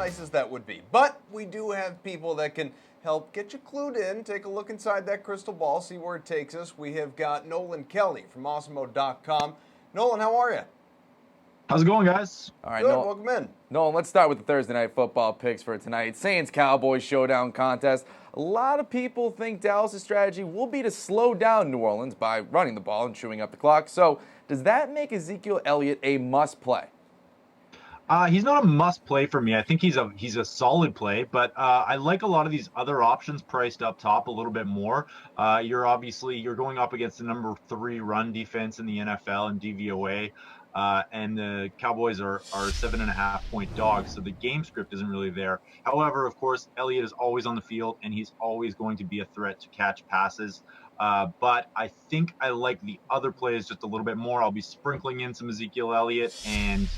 nice as that would be. But we do have people that can help get you clued in, take a look inside that crystal ball, see where it takes us. We have got Nolan Kelly from Awesemo.com. Nolan, how are you? How's it going, guys? All right, Good, welcome in. Nolan, let's start with the Thursday Night Football picks for tonight. Saints Cowboys Showdown contest. A lot of people think Dallas' strategy will be to slow down New Orleans by running the ball and chewing up the clock. So does that make Ezekiel Elliott a must-play? He's not a must-play for me. I think he's a solid play, but I like a lot of these other options priced up top a little bit more. You're going up against the number 3 run defense in the NFL and DVOA. And the Cowboys are 7.5-point dogs, so the game script isn't really there. However, of course, Elliott is always on the field, and he's always going to be a threat to catch passes. But I think I like the other plays just a little bit more. I'll be sprinkling in some Ezekiel Elliott and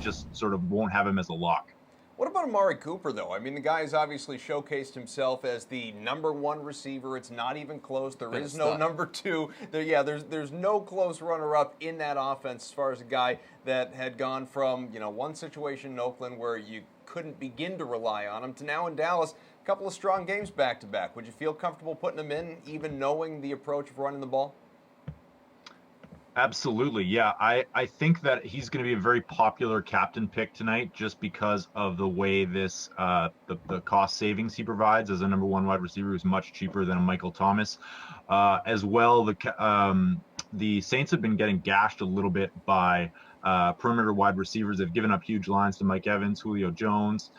just sort of won't have him as a lock. What about Amari Cooper, though? I mean, the guy has obviously showcased himself as the number 1 receiver. It's not even close. There is no number 2. There's no close runner-up in that offense as far as a guy that had gone from, one situation in Oakland where you couldn't begin to rely on him to now in Dallas, a couple of strong games back-to-back. Would you feel comfortable putting him in, even knowing the approach of running the ball? Absolutely, yeah. I think that he's going to be a very popular captain pick tonight just because of the way this the cost savings he provides as a number 1 wide receiver who's much cheaper than a Michael Thomas. As well, the Saints have been getting gashed a little bit by perimeter wide receivers. They've given up huge lines to Mike Evans, Julio Jones,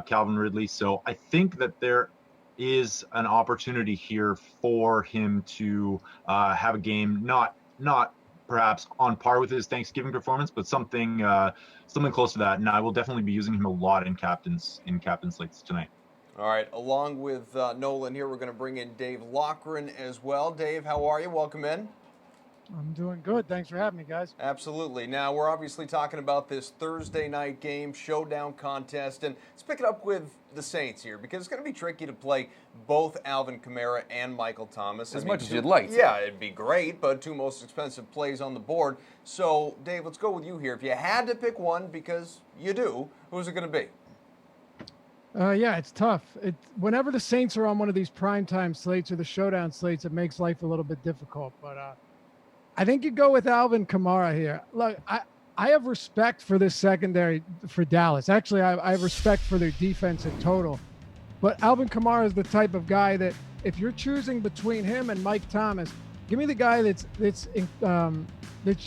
Calvin Ridley. So I think that there is an opportunity here for him to have a game not perhaps on par with his Thanksgiving performance, but something close to that. And I will definitely be using him a lot in captain slates tonight. All right, along with Nolan here, we're going to bring in Dave Loughran as well. Dave, how are you? Welcome in. I'm doing good. Thanks for having me, guys. Absolutely. Now, we're obviously talking about this Thursday night game, showdown contest, and let's pick it up with the Saints here because it's going to be tricky to play both Alvin Kamara and Michael Thomas. Much as you'd like to. Yeah, it'd be great, but 2 most expensive plays on the board. So, Dave, let's go with you here. If you had to pick one, because you do, who's it going to be? Yeah, it's tough. Whenever the Saints are on one of these primetime slates or the showdown slates, it makes life a little bit difficult, but I think you go with Alvin Kamara here. Look, I have respect for this secondary for Dallas. Actually, I have respect for their defense in total. But Alvin Kamara is the type of guy that if you're choosing between him and Mike Thomas, give me the guy that's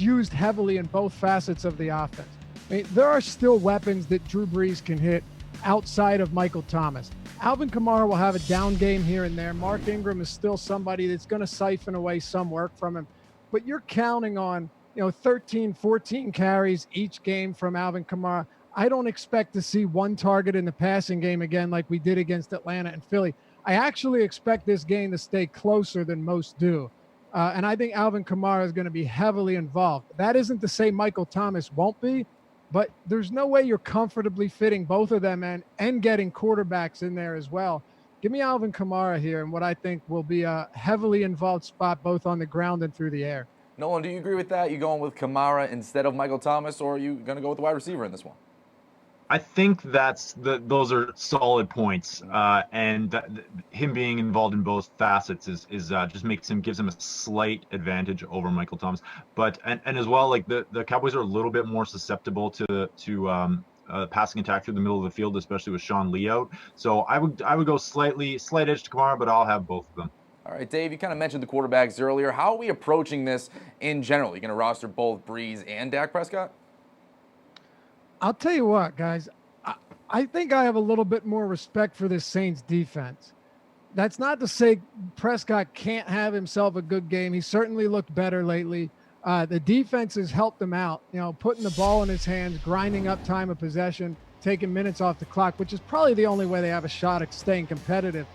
used heavily in both facets of the offense. I mean, there are still weapons that Drew Brees can hit outside of Michael Thomas. Alvin Kamara will have a down game here and there. Mark Ingram is still somebody that's going to siphon away some work from him. But you're counting on, 13, 14 carries each game from Alvin Kamara. I don't expect to see one target in the passing game again like we did against Atlanta and Philly. I actually expect this game to stay closer than most do. And I think Alvin Kamara is going to be heavily involved. That isn't to say Michael Thomas won't be, but there's no way you're comfortably fitting both of them and getting quarterbacks in there as well. Give me Alvin Kamara here in what I think will be a heavily involved spot both on the ground and through the air. Nolan, do you agree with that? You going with Kamara instead of Michael Thomas, or are you going to go with the wide receiver in this one? I think those are solid points, and him being involved in both facets is just gives him a slight advantage over Michael Thomas. But and as well, like the Cowboys are a little bit more susceptible to passing attack through the middle of the field, especially with Sean Lee out. So I would go slight edge to Kamara, but I'll have both of them. All right, Dave, you kind of mentioned the quarterbacks earlier. How are we approaching this in general? You going to roster both Brees and Dak Prescott? I'll tell you what, guys. I think I have a little bit more respect for this Saints defense. That's not to say Prescott can't have himself a good game. He certainly looked better lately. The defense has helped him out, putting the ball in his hands, grinding up time of possession, taking minutes off the clock, which is probably the only way they have a shot at staying competitive.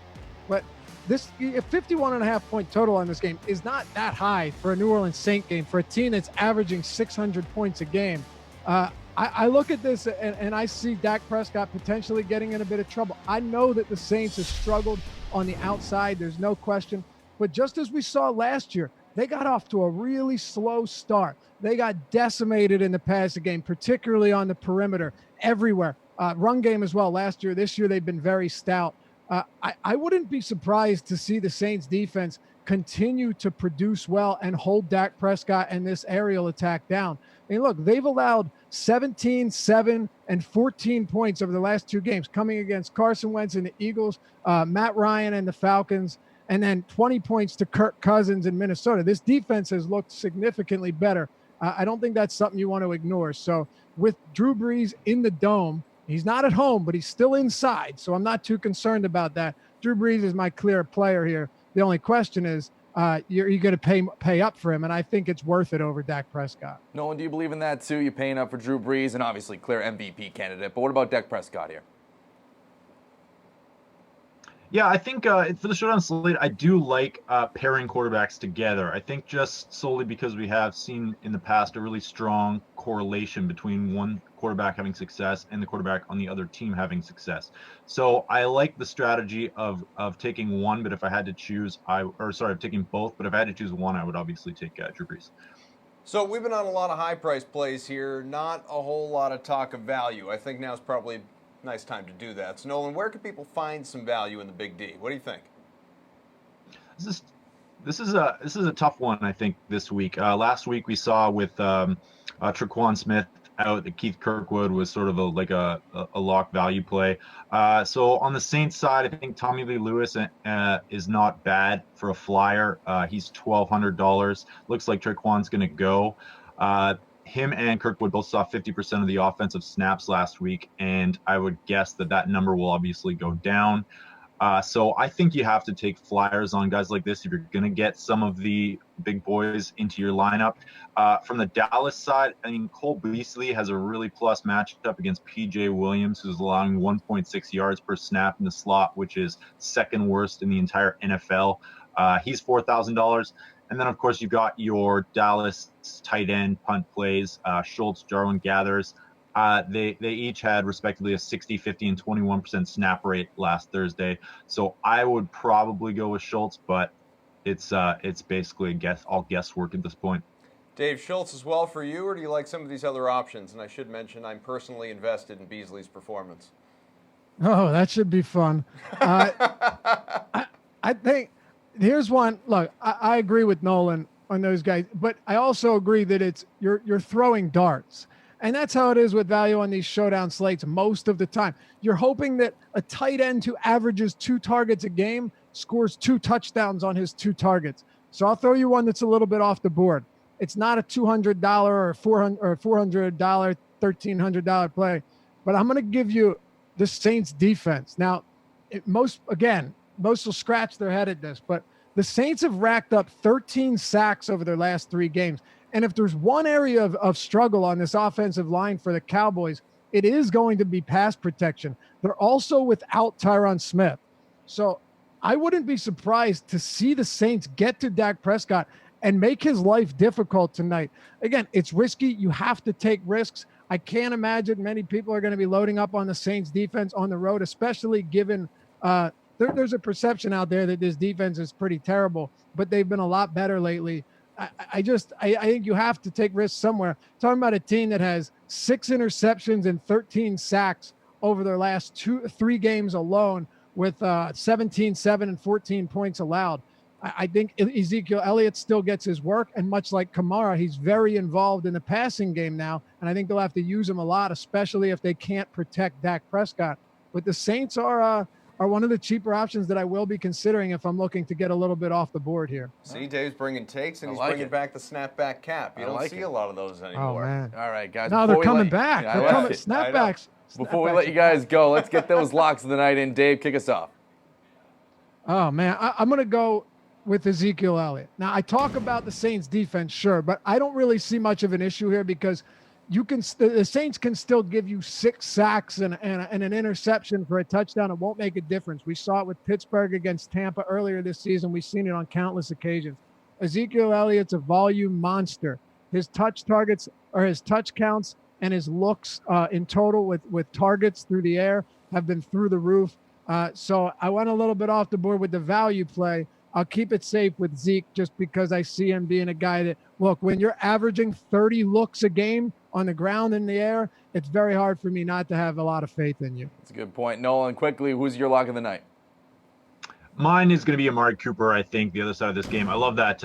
But this 51.5-point total on this game is not that high for a New Orleans Saint game, for a team that's averaging 600 points a game. I look at this and I see Dak Prescott potentially getting in a bit of trouble. I know that the Saints have struggled on the outside. There's no question. But just as we saw last year, they got off to a really slow start. They got decimated in the passing game, particularly on the perimeter, everywhere. Run game as well last year. This year they've been very stout. I wouldn't be surprised to see the Saints defense continue to produce well and hold Dak Prescott and this aerial attack down. I mean, look, they've allowed 17, 7, and 14 points over the last 2 games, coming against Carson Wentz and the Eagles, Matt Ryan and the Falcons, and then 20 points to Kirk Cousins in Minnesota. This defense has looked significantly better. I don't think that's something you want to ignore. So with Drew Brees in the dome, he's not at home, but he's still inside. So I'm not too concerned about that. Drew Brees is my clear player here. The only question is, you're going to pay up for him, and I think it's worth it over Dak Prescott. Nolan, do you believe in that too? You're paying up for Drew Brees, and obviously clear MVP candidate. But what about Dak Prescott here? Yeah, I think for the showdown slate, I do like pairing quarterbacks together. I think just solely because we have seen in the past a really strong correlation between one quarterback having success and the quarterback on the other team having success. So I like the strategy of taking one, but if I had to choose, of taking both, but if I had to choose one, I would obviously take Drew Brees. So we've been on a lot of high-priced plays here, not a whole lot of talk of value. I think now's probably nice time to do that. So Nolan, where can people find some value in the Big D? What do you think? This is a tough one, I think, this week. Last week we saw with Tre'Quan Smith out that Keith Kirkwood was sort of a lock value play. So on the Saints side, I think Tommy Lee Lewis is not bad for a flyer. He's $1,200. Looks like Tre'Quan's going to go. Him and Kirkwood both saw 50% of the offensive snaps last week, and I would guess that number will obviously go down. So I think you have to take flyers on guys like this if you're going to get some of the big boys into your lineup. From the Dallas side, I mean, Cole Beasley has a really plus matchup against P.J. Williams, who's allowing 1.6 yards per snap in the slot, which is second worst in the entire NFL. He's $4,000. And then, of course, you've got your Dallas tight end punt plays, Schultz, Jarwin Gathers. They each had respectively a 60, 50, and 21% snap rate last Thursday. So I would probably go with Schultz, but it's basically all guesswork at this point. Dave, Schultz as well for you, or do you like some of these other options? And I should mention I'm personally invested in Beasley's performance. Oh, that should be fun. I think here's one. Look, I agree with Nolan on those guys, but I also agree that you're throwing darts. And that's how it is with value on these showdown slates most of the time. You're hoping that a tight end who averages 2 targets a game scores 2 touchdowns on his 2 targets. So I'll throw you one that's a little bit off the board. It's not a $200 or $400, $1,300 play, but I'm going to give you the Saints defense. Now, most will scratch their head at this, but the Saints have racked up 13 sacks over their last 3 games. And if there's one area of struggle on this offensive line for the Cowboys, it is going to be pass protection. They're also without Tyron Smith. So I wouldn't be surprised to see the Saints get to Dak Prescott and make his life difficult tonight. Again, it's risky. You have to take risks. I can't imagine many people are going to be loading up on the Saints defense on the road, especially given there's a perception out there that this defense is pretty terrible, but they've been a lot better lately. I think you have to take risks somewhere. Talking about a team that has 6 interceptions and 13 sacks over their last 3 games alone, with 17, 7, and 14 points allowed. I think Ezekiel Elliott still gets his work, and much like Kamara, he's very involved in the passing game now, and I think they'll have to use him a lot, especially if they can't protect Dak Prescott. But the Saints are one of the cheaper options that I will be considering if I'm looking to get a little bit off the board here. See, Dave's bringing takes, and he's bringing back the snapback cap. You don't see a lot of those anymore. Oh, man. All right, guys. No, they're coming back. Yeah, they're coming. Snapbacks. Before we let you guys go, let's get those locks of the night in. Dave, kick us off. Oh, man. I'm going to go with Ezekiel Elliott. Now, I talk about the Saints defense, sure, but I don't really see much of an issue here because the Saints can still give you 6 sacks and an interception for a touchdown. It won't make a difference. We saw it with Pittsburgh against Tampa earlier this season. We've seen it on countless occasions. Ezekiel Elliott's a volume monster. His touch targets or his touch counts and his looks in total with targets through the air have been through the roof. So I went a little bit off the board with the value play. I'll keep it safe with Zeke just because I see him being a guy that, look, when you're averaging 30 looks a game, on the ground in the air, it's very hard for me not to have a lot of faith in you. That's a good point. Nolan, quickly, who's your lock of the night? Mine is going to be Amari Cooper, I think, the other side of this game. I love that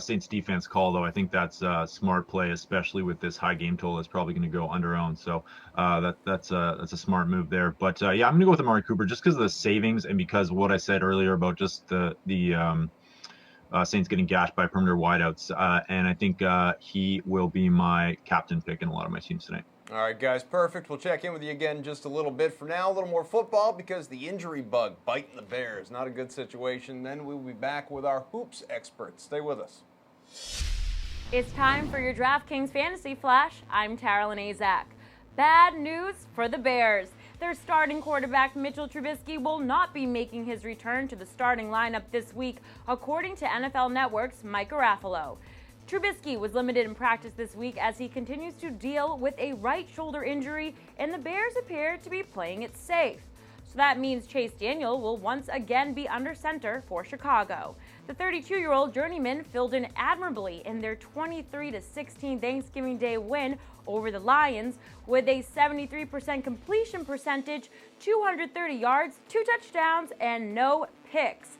Saints defense call, though. I think that's a smart play, especially with this high game total that's probably going to go under-owned. So that's a smart move there. But, yeah, I'm going to go with Amari Cooper just because of the savings and because of what I said earlier about just the Saints getting gashed by perimeter wideouts. And I think he will be my captain pick in a lot of my teams tonight. All right, guys, perfect. We'll check in with you again in just a little bit. For now, a little more football because the injury bug biting the Bears. Not a good situation. Then we'll be back with our hoops experts. Stay with us. It's time for your DraftKings Fantasy Flash. I'm Taryn Azak. Bad news for the Bears. Their starting quarterback, Mitchell Trubisky, will not be making his return to the starting lineup this week, according to NFL Network's Mike Garafolo. Trubisky was limited in practice this week as he continues to deal with a right shoulder injury, and the Bears appear to be playing it safe. So that means Chase Daniel will once again be under center for Chicago. The 32-year-old journeyman filled in admirably in their 23-16 Thanksgiving Day win over the Lions with a 73% completion percentage, 230 yards, 2 touchdowns, and no picks.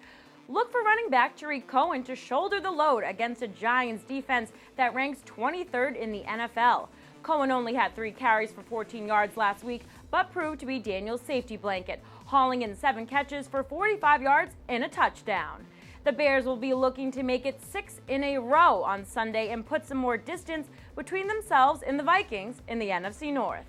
Look for running back Tariq Cohen to shoulder the load against a Giants defense that ranks 23rd in the NFL. Cohen only had 3 carries for 14 yards last week, but proved to be Daniel's safety blanket, hauling in 7 catches for 45 yards and a touchdown. The Bears will be looking to make it 6 in a row on Sunday and put some more distance between themselves and the Vikings in the NFC North.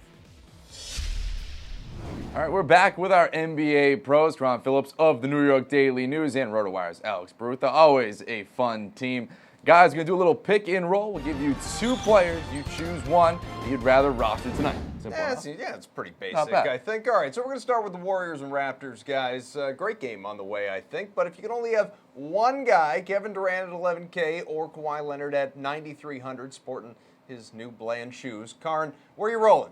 All right, we're back with our NBA pros, Ron Phillips of the New York Daily News and RotoWire's Alex Barutha. Always a fun team. Guys, we're going to do a little pick and roll. We'll give you 2 players. You choose one that you'd rather roster tonight. It's pretty basic, I think. All right, so we're going to start with the Warriors and Raptors, guys. Great game on the way, I think. But if you can only have one guy, Kevin Durant at $11K or Kawhi Leonard at $9,300, sporting his new bland shoes. Karn, where are you rolling?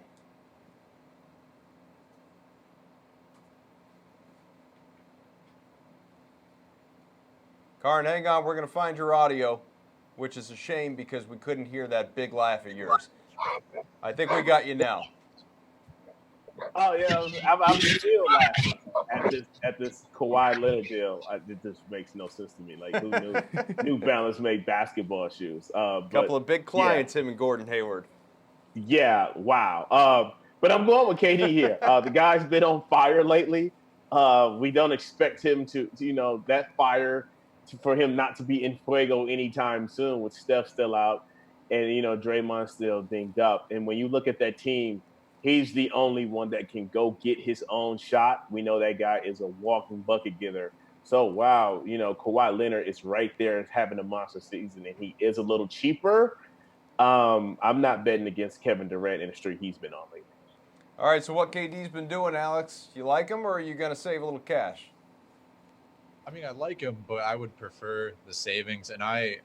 Karn, hang on. We're going to find your audio, which is a shame because we couldn't hear that big laugh of yours. I think we got you now. Oh, yeah. I'm still laughing at this Kawhi Leonard deal. It just makes no sense to me. Like, who knew New Balance made basketball shoes? Couple of big clients, him and Gordon Hayward. Yeah, wow. But I'm going with KD here. The guy's been on fire lately. We don't expect him to that fire for him not to be in fuego anytime soon with Steph still out and, Draymond still dinged up. And when you look at that team, he's the only one that can go get his own shot. We know that guy is a walking bucket getter. So, wow, Kawhi Leonard is right there having a monster season, and he is a little cheaper. I'm not betting against Kevin Durant in the streak he's been on lately. All right, so what KD's been doing, Alex? You like him, or are you going to save a little cash? I mean, I like him, but I would prefer the savings. And I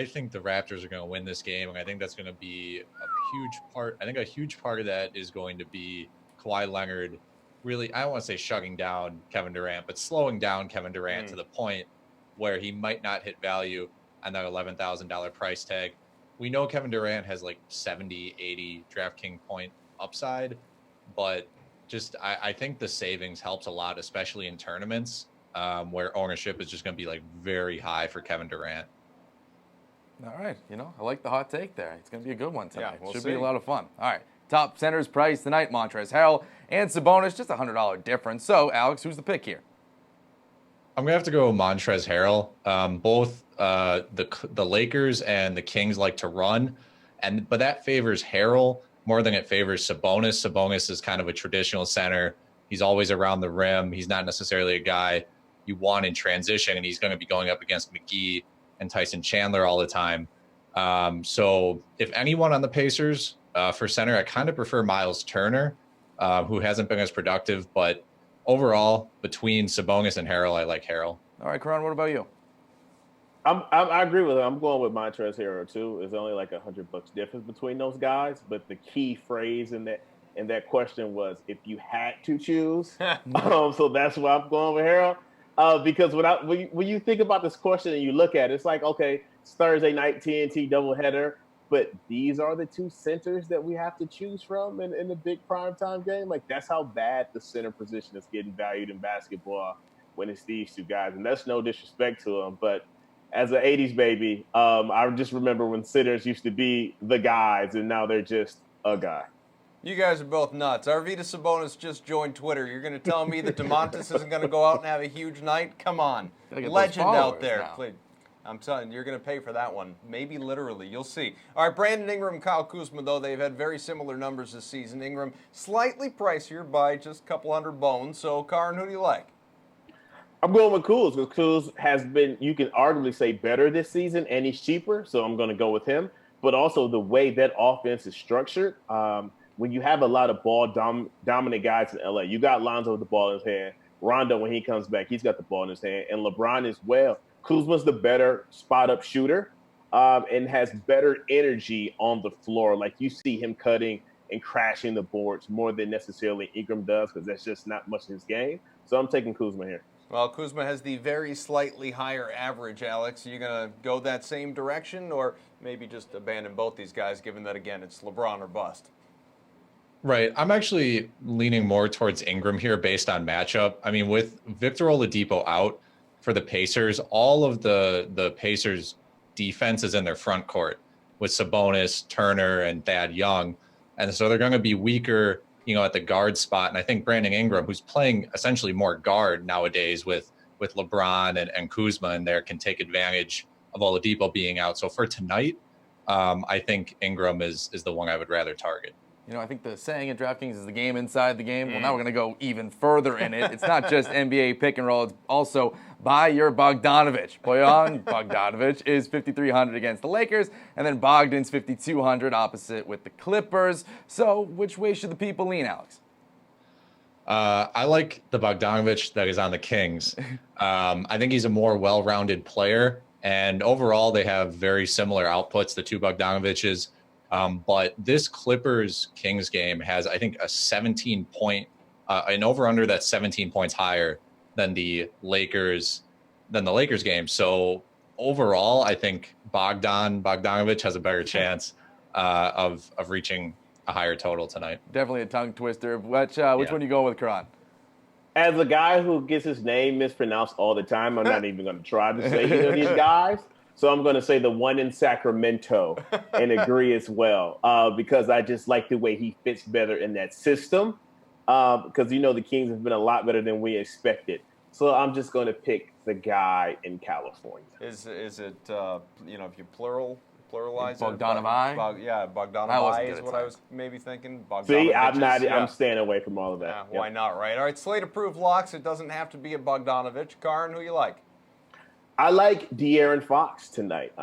think the Raptors are going to win this game, and I think that's going to be a huge part. I think a huge part of that is going to be Kawhi Leonard really, I don't want to say shutting down Kevin Durant, but slowing down Kevin Durant to the point where he might not hit value on that $11,000 price tag. We know Kevin Durant has like 70, 80 DraftKings point upside, but just I think the savings helps a lot, especially in tournaments. Where ownership is just going to be like very high for Kevin Durant. All right, I like the hot take there. It's going to be a good one tonight. Yeah, Should be a lot of fun. All right, top centers price tonight, Montrezl Harrell and Sabonis, just $100 difference. So, Alex, who's the pick here? I'm going to have to go Montrezl Harrell. Both the Lakers and the Kings like to run, but that favors Harrell more than it favors Sabonis. Sabonis is kind of a traditional center. He's always around the rim. He's not necessarily a guy you want in transition, and he's going to be going up against McGee and Tyson Chandler all the time. So if anyone on the Pacers for center, I kind of prefer Miles Turner, who hasn't been as productive. But overall, between Sabonis and Harrell, I like Harrell. All right, Karan, what about you? I agree with him. I'm going with Montrezl Harrell too. There's only like $100 difference between those guys, but the key phrase in that question was if you had to choose. So that's why I'm going with Harrell. Because when you think about this question and you look at it, it's like, okay, it's Thursday night TNT doubleheader. but these are the two centers that we have to choose from in the big primetime game. Like, that's how bad the center position is getting valued in basketball when it's these two guys. And that's no disrespect to them, but as an 80s baby, I just remember when centers used to be the guys, and now they're just a guy. You guys are both nuts. Arvydas Sabonis just joined Twitter. You're going to tell me that DeMontis isn't going to go out and have a huge night? Come on. Legend out there. Please. I'm telling you, you're going to pay for that one. Maybe literally. You'll see. All right, Brandon Ingram, Kyle Kuzma, though, they've had very similar numbers this season. Ingram slightly pricier by just a couple hundred bones. So, Karin, who do you like? I'm going with Kuz, because Kuz has been, you can arguably say, better this season, and he's cheaper, so I'm going to go with him. But also the way that offense is structured, when you have a lot of ball dominant guys in LA, you got Lonzo with the ball in his hand. Rondo, when he comes back, he's got the ball in his hand. And LeBron as well. Kuzma's the better spot-up shooter and has better energy on the floor. Like, you see him cutting and crashing the boards more than necessarily Ingram does, because that's just not much of his game. So I'm taking Kuzma here. Well, Kuzma has the very slightly higher average, Alex. Are you going to go that same direction, or maybe just abandon both these guys, given that, again, it's LeBron or bust? Right. I'm actually leaning more towards Ingram here based on matchup. I mean, with Victor Oladipo out for the Pacers, all of the Pacers' defense is in their front court with Sabonis, Turner, and Thad Young. And so they're going to be weaker, at the guard spot. And I think Brandon Ingram, who's playing essentially more guard nowadays with LeBron and Kuzma in there, can take advantage of Oladipo being out. So for tonight, I think Ingram is the one I would rather target. I think the saying at DraftKings is the game inside the game. Well, now we're going to go even further in it. It's not just NBA pick and roll. It's also buy your Bogdanovich. Bojan Bogdanovich is 5,300 against the Lakers, and then Bogdan's 5,200 opposite with the Clippers. So which way should the people lean, Alex? I like the Bogdanovich that is on the Kings. I think he's a more well-rounded player, and overall they have very similar outputs, the two Bogdanoviches. But this Clippers-Kings game has, I think, a 17-point, an over-under that's 17 points higher than the Lakers game. So overall, I think Bogdanovich has a better chance of reaching a higher total tonight. Definitely a tongue twister. Which one are you going with, Karan? As a guy who gets his name mispronounced all the time, I'm not even going to try to say either of these guys. So I'm going to say the one in Sacramento and agree as well, because I just like the way he fits better in that system, because, the Kings have been a lot better than we expected. So I'm just going to pick the guy in California. Is it, if you pluralize Bogdanovic? Yeah, Bogdanovic is what I was maybe thinking. See, I'm staying away from all of that. Why not, right? All right, slate-approved locks. It doesn't have to be a Bogdanovich. Karin, who you like? I like De'Aaron Fox tonight.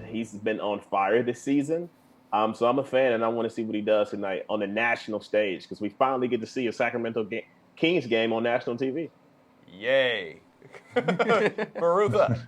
He's been on fire this season. So I'm a fan, and I want to see what he does tonight on the national stage, because we finally get to see a Sacramento Kings game on national TV. Yay. Marutha.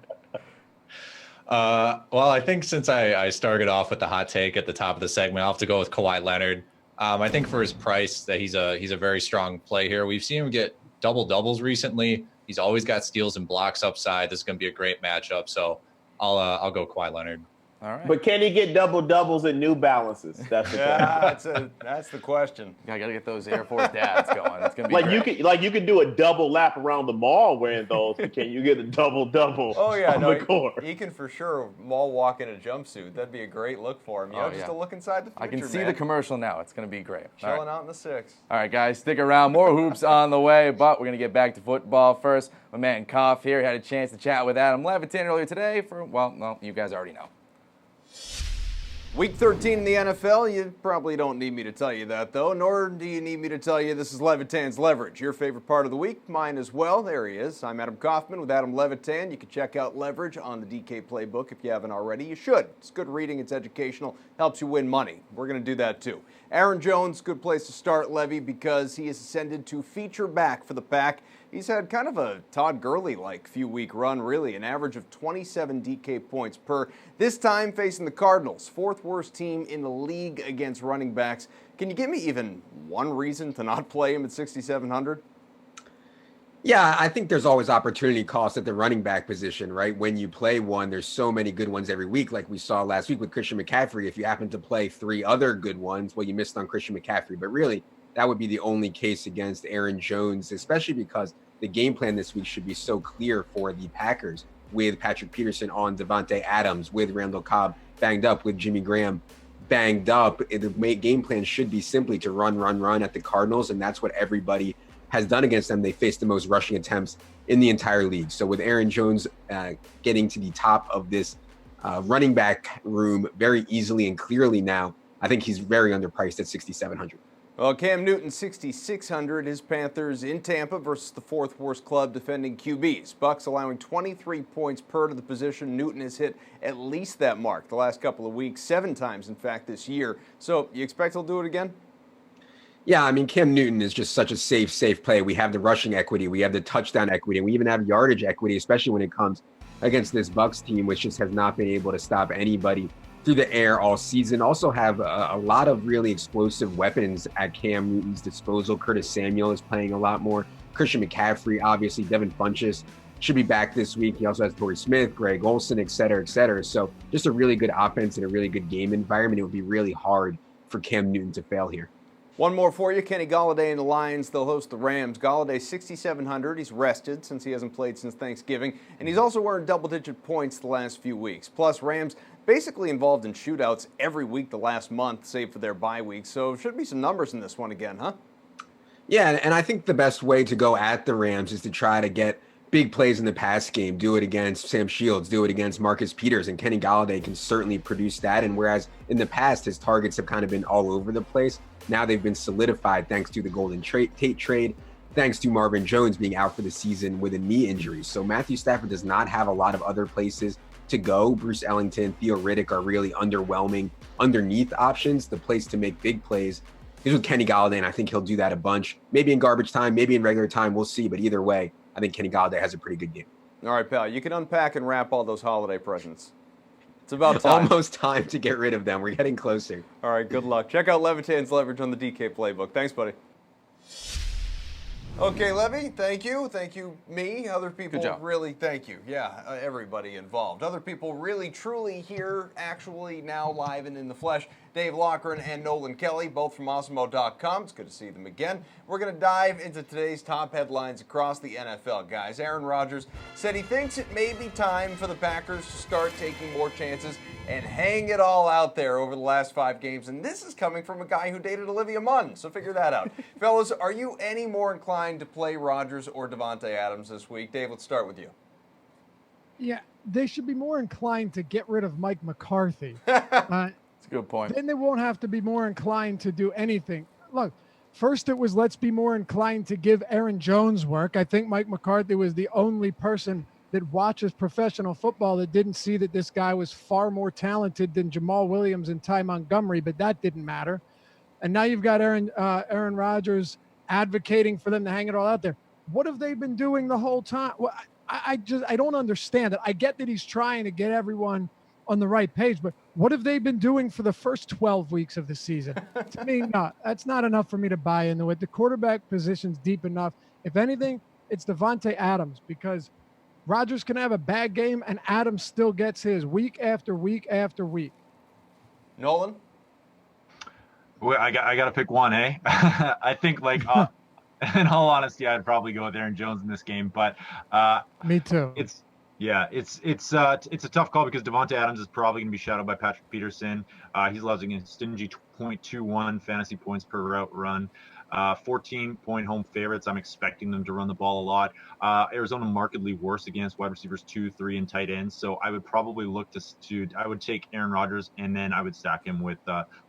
Well, I think since I started off with the hot take at the top of the segment, I'll have to go with Kawhi Leonard. I think for his price that he's a very strong play here. We've seen him get double-doubles recently. He's always got steals and blocks upside. This is going to be a great matchup. So I'll go Kawhi Leonard. All right. But can he get double-doubles in New Balances? That's the that's the question. I got to get those Air Force dads going. It's going to be great. You could do a double lap around the mall wearing those, but can you get a double-double on the court? He can for sure mall walk in a jumpsuit. That'd be a great look for him. Just to look inside the future, I can see the commercial now. It's going to be great. Chilling out in the 6. All right, guys, stick around. More hoops on the way, but we're going to get back to football first. My man Kauf here had a chance to chat with Adam Levitan earlier today you guys already know. Week 13 in the NFL, you probably don't need me to tell you that, though, nor do you need me to tell you this is Levitan's Leverage, your favorite part of the week, mine as well. There he is. I'm Adam Kaufman with Adam Levitan. You can check out Leverage on the DK Playbook if you haven't already. You should. It's good reading. It's educational. Helps you win money. We're going to do that, too. Aaron Jones, good place to start, Levy, because he has ascended to feature back for the Pack. He's had kind of a Todd Gurley-like few-week run, really, an average of 27 DK points per. This time facing the Cardinals, 4th worst team in the league against running backs. Can you give me even one reason to not play him at 6,700? Yeah, I think there's always opportunity cost at the running back position, right? When you play one, there's so many good ones every week, like we saw last week with Christian McCaffrey. If you happen to play 3 other good ones, well, you missed on Christian McCaffrey. But really, that would be the only case against Aaron Jones, especially because the game plan this week should be so clear for the Packers with Patrick Peterson on Devontae Adams, with Randall Cobb banged up, with Jimmy Graham banged up. The game plan should be simply to run at the Cardinals, and that's what everybody has done against them. They faced the most rushing attempts in the entire league. So with Aaron Jones getting to the top of this running back room very easily and clearly now, I think he's very underpriced at 6,700. Well, Cam Newton, 6,600. His Panthers in Tampa versus the 4th worst club defending QBs. Bucks allowing 23 points per to the position. Newton has hit at least that mark the last couple of weeks, 7 times, in fact, this year. So you expect he'll do it again? Yeah, I mean, Cam Newton is just such a safe play. We have the rushing equity, we have the touchdown equity, and we even have yardage equity, especially when it comes against this Bucks team, which just has not been able to stop anybody through the air all season. Also have a lot of really explosive weapons at Cam Newton's disposal. Curtis Samuel is playing a lot more. Christian McCaffrey, obviously. Devin Funchess should be back this week. He also has Torrey Smith, Greg Olsen, et cetera, et cetera. So just a really good offense and a really good game environment. It would be really hard for Cam Newton to fail here. One more for you. Kenny Golladay and the Lions. They'll host the Rams. Golladay, 6,700. He's rested since he hasn't played since Thanksgiving. And he's also earned double-digit points the last few weeks. Plus, Rams basically involved in shootouts every week the last month, save for their bye week. So should be some numbers in this one again, huh? Yeah, and I think the best way to go at the Rams is to try to get big plays in the pass game. Do it against Sam Shields. Do it against Marcus Peters. And Kenny Golladay can certainly produce that. And whereas in the past, his targets have kind of been all over the place, now they've been solidified thanks to the Golden Tate trade, thanks to Marvin Jones being out for the season with a knee injury. So Matthew Stafford does not have a lot of other places to go. Bruce Ellington, Theo Riddick are really underwhelming underneath options. The place to make big plays is with Kenny Golladay, and I think he'll do that a bunch. Maybe in garbage time, maybe in regular time. We'll see. But either way, I think Kenny Golladay has a pretty good game. All right, pal. You can unpack and wrap all those holiday presents. It's about time. Almost time to get rid of them. We're getting closer. All right, good luck. Check out Levitan's leverage on the DK playbook. Thanks, buddy. Okay, Levy, thank you. Thank you, me. Other people really, thank you. Yeah, everybody involved. Other people really, truly here, actually now live and in the flesh. Dave Loughran and Nolan Kelly, both from Osmo.com. It's good to see them again. We're going to dive into today's top headlines across the NFL, guys. Aaron Rodgers said he thinks it may be time for the Packers to start taking more chances and hang it all out there over the last 5 games. And this is coming from a guy who dated Olivia Munn, so figure that out. Fellas, are you any more inclined to play Rodgers or Devontae Adams this week? Dave, let's start with you. Yeah, they should be more inclined to get rid of Mike McCarthy. That's a good point. Then they won't have to be more inclined to do anything. Look, first it was let's be more inclined to give Aaron Jones work. I think Mike McCarthy was the only person that watches professional football that didn't see that this guy was far more talented than Jamal Williams and Ty Montgomery, but that didn't matter. And now you've got Aaron Rodgers advocating for them to hang it all out there. What have they been doing the whole time? Well, I don't understand it. I get that he's trying to get everyone on the right page, but what have they been doing for the first 12 weeks of the season? To me, that's not enough for me to buy into it. The quarterback position's deep enough. If anything, it's Devontae Adams, because Rodgers can have a bad game and Adams still gets his week after week after week. Nolan? Well, I got to pick one, eh? I think, like, in all honesty, I'd probably go with Aaron Jones in this game, but me too. It's a tough call because Devontae Adams is probably going to be shadowed by Patrick Peterson. He's allowing a stingy 0.21 fantasy points per route run. 14-point home favorites. I'm expecting them to run the ball a lot. Arizona markedly worse against wide receivers 2, 3, and tight ends. So I would probably look I would take Aaron Rodgers and then I would stack him with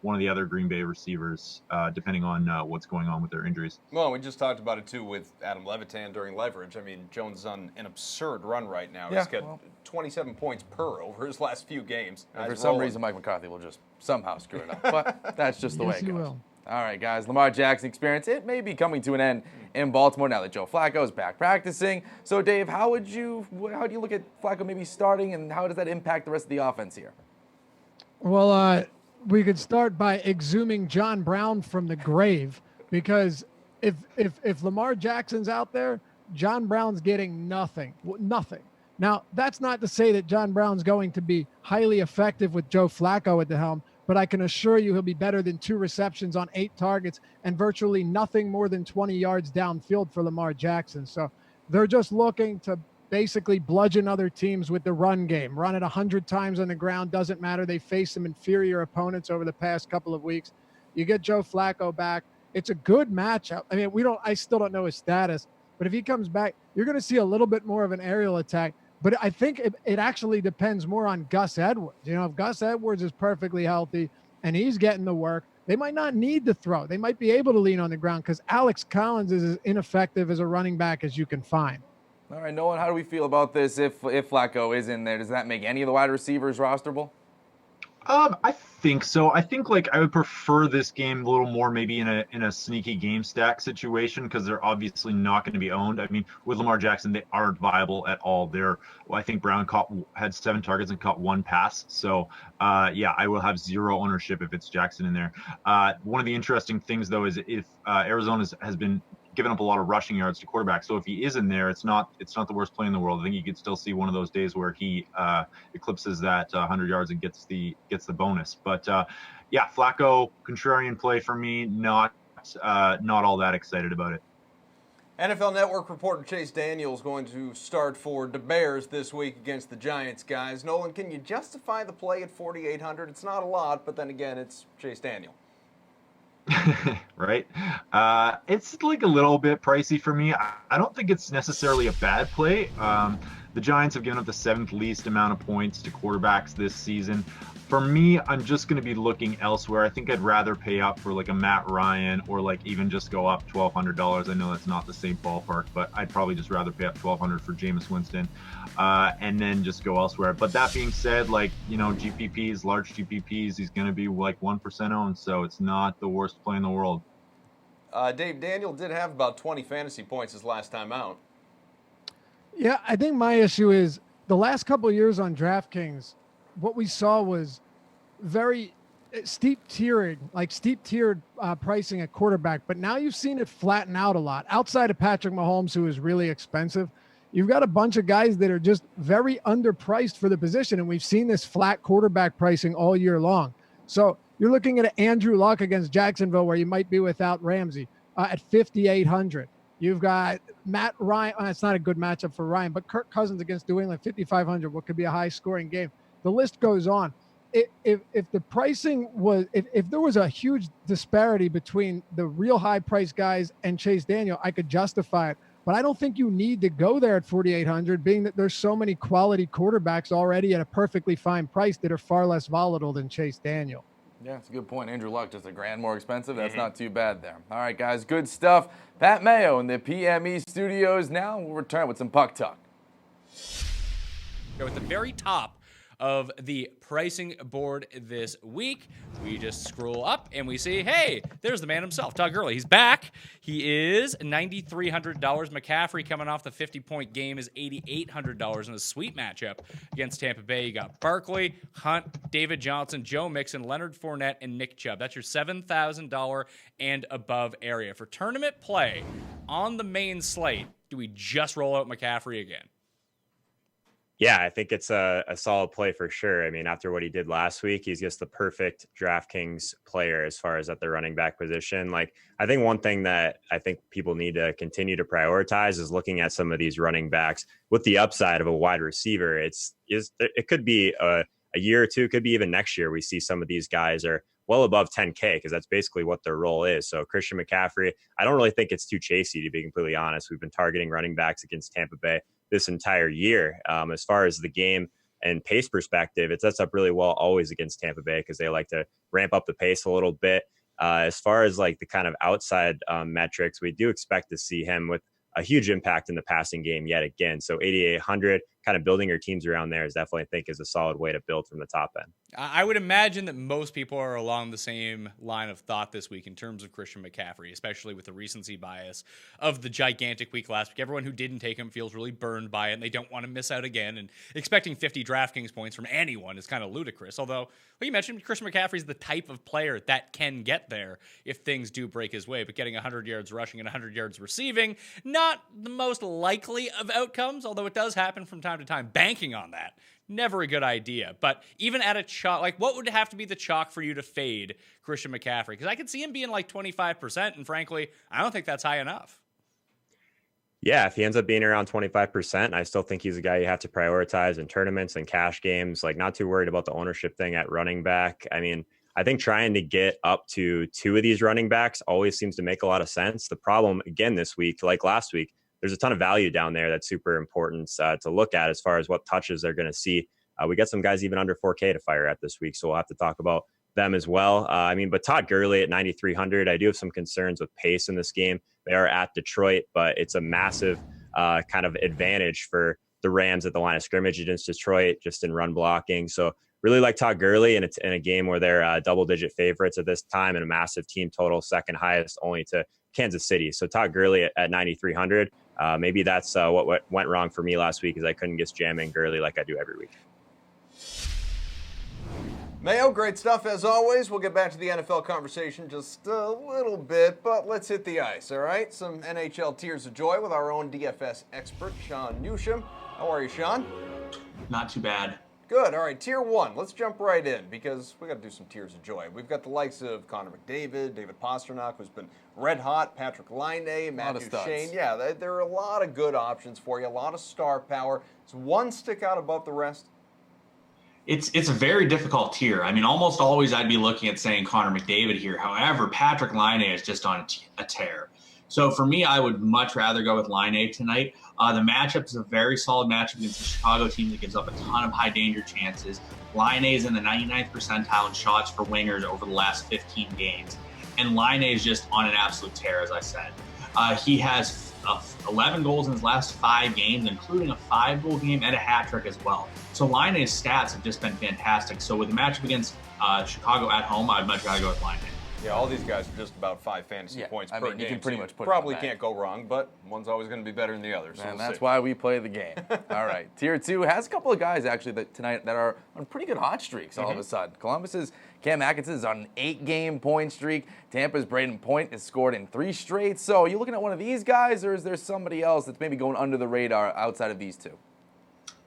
one of the other Green Bay receivers, depending on what's going on with their injuries. Well, we just talked about it too with Adam Levitan during leverage. I mean, Jones is on an absurd run right now. He's got 27 points per over his last few games. For some reason, Mike McCarthy will just somehow screw it up. But that's just the way it goes. All right, guys, Lamar Jackson experience, it may be coming to an end in Baltimore now that Joe Flacco is back practicing. So, Dave, how do you look at Flacco maybe starting, and how does that impact the rest of the offense here? Well, we could start by exhuming John Brown from the grave, because if Lamar Jackson's out there, John Brown's getting nothing. Nothing. Now, that's not to say that John Brown's going to be highly effective with Joe Flacco at the helm, but I can assure you he'll be better than 2 receptions on 8 targets and virtually nothing more than 20 yards downfield for Lamar Jackson. So they're just looking to basically bludgeon other teams with the run game. Run it 100 times on the ground, doesn't matter. They face some inferior opponents over the past couple of weeks. You get Joe Flacco back. It's a good matchup. I mean, I still don't know his status, but if he comes back, you're going to see a little bit more of an aerial attack. But I think it actually depends more on Gus Edwards. You know, if Gus Edwards is perfectly healthy and he's getting the work, they might not need to throw. They might be able to lean on the ground because Alex Collins is as ineffective as a running back as you can find. All right, Nolan, how do we feel about this if Flacco is in there? Does that make any of the wide receivers rosterable? I think so. I think I would prefer this game a little more maybe in a sneaky game stack situation because they're obviously not going to be owned. I mean, with Lamar Jackson, they aren't viable at all. I think Brown had 7 targets and caught 1 pass. So, I will have 0 ownership if it's Jackson in there. One of the interesting things though is if Arizona has been giving up a lot of rushing yards to quarterbacks. So if he is in there, it's not the worst play in the world. I think you could still see one of those days where he eclipses that 100 yards and gets the bonus. But Flacco, contrarian play for me. Not all that excited about it. NFL Network reporter Chase Daniel is going to start for the Bears this week against the Giants, guys. Nolan, can you justify the play at 4,800? It's not a lot, but then again, it's Chase Daniel. Right? It's a little bit pricey for me. I don't think it's necessarily a bad play. The Giants have given up the 7th least amount of points to quarterbacks this season. For me, I'm just going to be looking elsewhere. I think I'd rather pay up for a Matt Ryan or even just go up $1,200. I know that's not the same ballpark, but I'd probably just rather pay up $1,200 for Jameis Winston and then just go elsewhere. But that being said, GPPs, large GPPs, he's going to be 1% owned, so it's not the worst play in the world. Dave, Daniel did have about 20 fantasy points his last time out. Yeah, I think my issue is the last couple of years on DraftKings, what we saw was very steep-tiered pricing at quarterback. But now you've seen it flatten out a lot. Outside of Patrick Mahomes, who is really expensive, you've got a bunch of guys that are just very underpriced for the position. And we've seen this flat quarterback pricing all year long. So you're looking at Andrew Luck against Jacksonville where you might be without Ramsey at 5,800. You've got Matt Ryan. It's not a good matchup for Ryan, but Kirk Cousins against New England, 5,500, what could be a high-scoring game. The list goes on. If the pricing was, if there was a huge disparity between the real high-priced guys and Chase Daniel, I could justify it. But I don't think you need to go there at 4,800, being that there's so many quality quarterbacks already at a perfectly fine price that are far less volatile than Chase Daniel. Yeah, it's a good point. Andrew Luck just $1,000 more expensive. That's not too bad there. All right, guys, good stuff. Pat Mayo in the PME studios. Now we'll return with some Puck Talk. At the very top of the pricing board this week, we just scroll up and we see, hey, there's the man himself, Todd Gurley. He's back. He is $9,300. McCaffrey coming off the 50-point game is $8,800 in a sweet matchup against Tampa Bay. You got Barkley, Hunt, David Johnson, Joe Mixon, Leonard Fournette, and Nick Chubb. That's your $7,000 and above area. For tournament play on the main slate, do we just roll out McCaffrey again? Yeah, I think it's a solid play for sure. I mean, after what he did last week, he's just the perfect DraftKings player as far as at the running back position. I think one thing that I think people need to continue to prioritize is looking at some of these running backs with the upside of a wide receiver. It could be a year or two, could be even next year. We see some of these guys are well above 10K because that's basically what their role is. So Christian McCaffrey, I don't really think it's too chasey, to be completely honest. We've been targeting running backs against Tampa Bay this entire year. As far as the game and pace perspective, it sets up really well always against Tampa Bay because they like to ramp up the pace a little bit. As far as the kind of outside metrics, we do expect to see him with a huge impact in the passing game yet again. So 8,800, kind of building your teams around there is definitely, I think, is a solid way to build from the top end. I would imagine that most people are along the same line of thought this week in terms of Christian McCaffrey, especially with the recency bias of the gigantic week last week. Everyone who didn't take him feels really burned by it, and they don't want to miss out again. And expecting 50 DraftKings points from anyone is kind of ludicrous. Although, like you mentioned, Christian McCaffrey is the type of player that can get there if things do break his way. But getting 100 yards rushing and 100 yards receiving, not the most likely of outcomes, although it does happen from time to time. Banking on that, never a good idea. But even at a chalk, like what would have to be the chalk for you to fade Christian McCaffrey? Because I could see him being like 25%, and frankly, I don't think that's high enough. Yeah, if he ends up being around 25%, I still think he's a guy you have to prioritize in tournaments and cash games. Like, not too worried about the ownership thing at running back. I mean, I think trying to get up to 2 of these running backs always seems to make a lot of sense. The problem, again, this week, like last week, there's a ton of value down there that's super important to look at as far as what touches they're going to see. We got some guys even under 4K to fire at this week, so we'll have to talk about them as well. But Todd Gurley at 9,300, I do have some concerns with pace in this game. They are at Detroit, but it's a massive kind of advantage for the Rams at the line of scrimmage against Detroit, just in run blocking. So really like Todd Gurley, and it's in a game where they're double-digit favorites at this time and a massive team total, second highest only to Kansas City. So Todd Gurley at 9,300. Maybe that's what went wrong for me last week, is I couldn't get jamming Gurley like I do every week. Mayo, great stuff as always. We'll get back to the NFL conversation just a little bit, but let's hit the ice, all right? Some NHL tears of joy with our own DFS expert, Sean Newsham. How are you, Sean? Not too bad. Good. All right, tier 1. Let's jump right in because we got to do some tears of joy. We've got the likes of Connor McDavid, David Pastrnak, who's been red hot, Patrick Laine, Matthew Shane. Yeah, there are a lot of good options for you, a lot of star power. Does one stick out above the rest? It's a very difficult tier. I mean, almost always I'd be looking at saying Connor McDavid here. However, Patrick Laine is just on a tear. So for me, I would much rather go with Laine tonight. The matchup is a very solid matchup against the Chicago team that gives up a ton of high danger chances. Laine is in the 99th percentile in shots for wingers over the last 15 games. And Laine is just on an absolute tear, as I said. He has 11 goals in his last 5 games, including a 5-goal game and a hat trick as well. So Laine's stats have just been fantastic. So with the matchup against Chicago at home, I'd much rather go with Laine. Yeah, all these guys are just about 5 fantasy points per game. You can pretty much put probably it on can't go wrong, but one's always going to be better than the other. So and that's why we play the game. All right, tier 2 has a couple of guys actually tonight that are on pretty good hot streaks all of a sudden. Columbus's Cam Atkinson is on an 8-game point streak. Tampa's Braden Point has scored in 3 straight. So are you looking at one of these guys, or is there somebody else that's maybe going under the radar outside of these 2?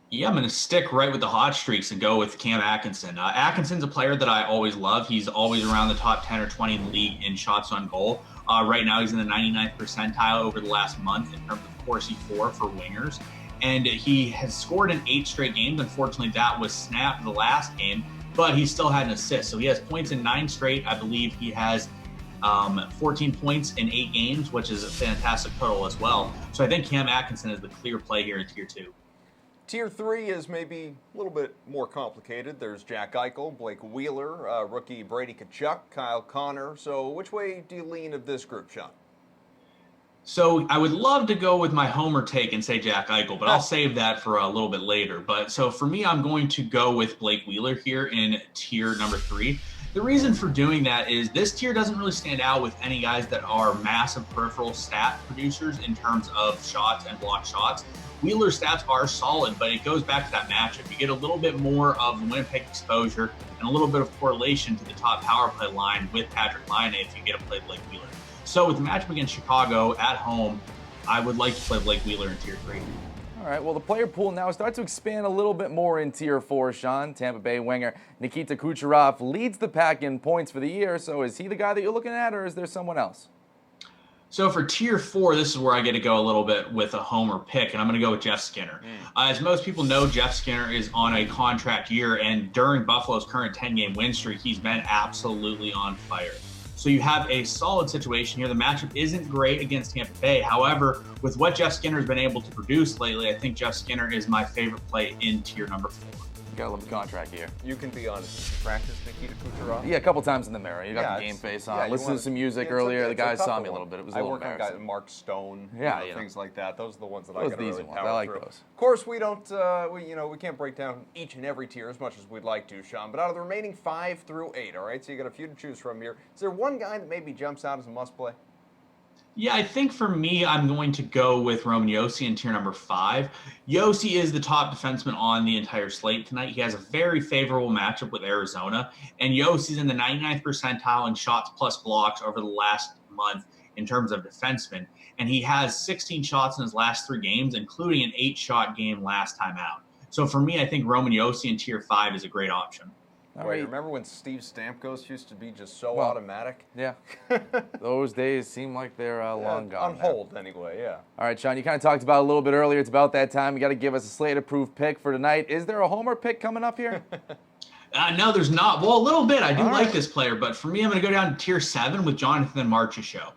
Yeah, I'm going to stick right with the hot streaks and go with Cam Atkinson. Atkinson's a player that I always love. He's always around the top 10 or 20 in the league in shots on goal. Right now, he's in the 99th percentile over the last month in terms of Corsi 4 for wingers. And he has scored in 8 straight games. Unfortunately, that was snapped the last game, but he still had an assist. So he has points in 9 straight. I believe he has 14 points in 8 games, which is a fantastic total as well. So I think Cam Atkinson is the clear play here in tier 2. Tier 3 is maybe a little bit more complicated. There's Jack Eichel, Blake Wheeler, rookie Brady Tkachuk, Kyle Connor. So which way do you lean of this group, Sean? So I would love to go with my homer take and say Jack Eichel, but I'll save that for a little bit later. But so for me, I'm going to go with Blake Wheeler here in tier number 3. The reason for doing that is this tier doesn't really stand out with any guys that are massive peripheral stat producers in terms of shots and block shots. Wheeler's stats are solid, but it goes back to that matchup. You get a little bit more of Winnipeg exposure and a little bit of correlation to the top power play line with Patrick Laine if you get to play Blake Wheeler. So with the matchup against Chicago at home, I would like to play Blake Wheeler in tier 3. All right, well, the player pool now starts to expand a little bit more in tier 4, Sean. Tampa Bay winger Nikita Kucherov leads the pack in points for the year. So is he the guy that you're looking at, or is there someone else? So for tier 4, this is where I get to go a little bit with a homer pick, and I'm going to go with Jeff Skinner. As most people know, Jeff Skinner is on a contract year, and during Buffalo's current 10-game win streak, he's been absolutely on fire. So you have a solid situation here. The matchup isn't great against Tampa Bay. However, with what Jeff Skinner has been able to produce lately, I think Jeff Skinner is my favorite play in tier number 4. Gotta love the contract here. You can be honest. Did you practice Nikita Kucherov? Yeah, a couple times in the mirror. You got the game it's- face on. yeah, you Listened wanna- to some music it's earlier. The it's a guys saw tougher me a one. little bit. It was a I little work on guys, embarrassing. Mark Stone, Yeah, you know, things like that. Those are the ones that I Those got are the to easy really ones. I power like through. those. Of course, we don't, we can't break down each and every tier as much as we'd like to, Sean. But out of the remaining 5 through 8, all right, so you got a few to choose from here. Is there one guy that maybe jumps out as a must-play? Yeah, I think for me, I'm going to go with Roman Yossi in tier number 5. Yossi is the top defenseman on the entire slate tonight. He has a very favorable matchup with Arizona, and Yossi's in the 99th percentile in shots plus blocks over the last month in terms of defensemen. And he has 16 shots in his last 3 games, including an 8-shot game last time out. So for me, I think Roman Yossi in tier 5 is a great option. Wait, remember when Steve Stamkos used to be just so Well, automatic? Yeah. Those days seem like they're long gone. On hold, anyway, yeah. All right, Sean, you kind of talked about it a little bit earlier. It's about that time. You got to give us a slate-approved pick for tonight. Is there a homer pick coming up here? No, there's not. Well, a little bit. I do like this player, but for me, I'm going to go down to tier 7 with Jonathan Marchessault.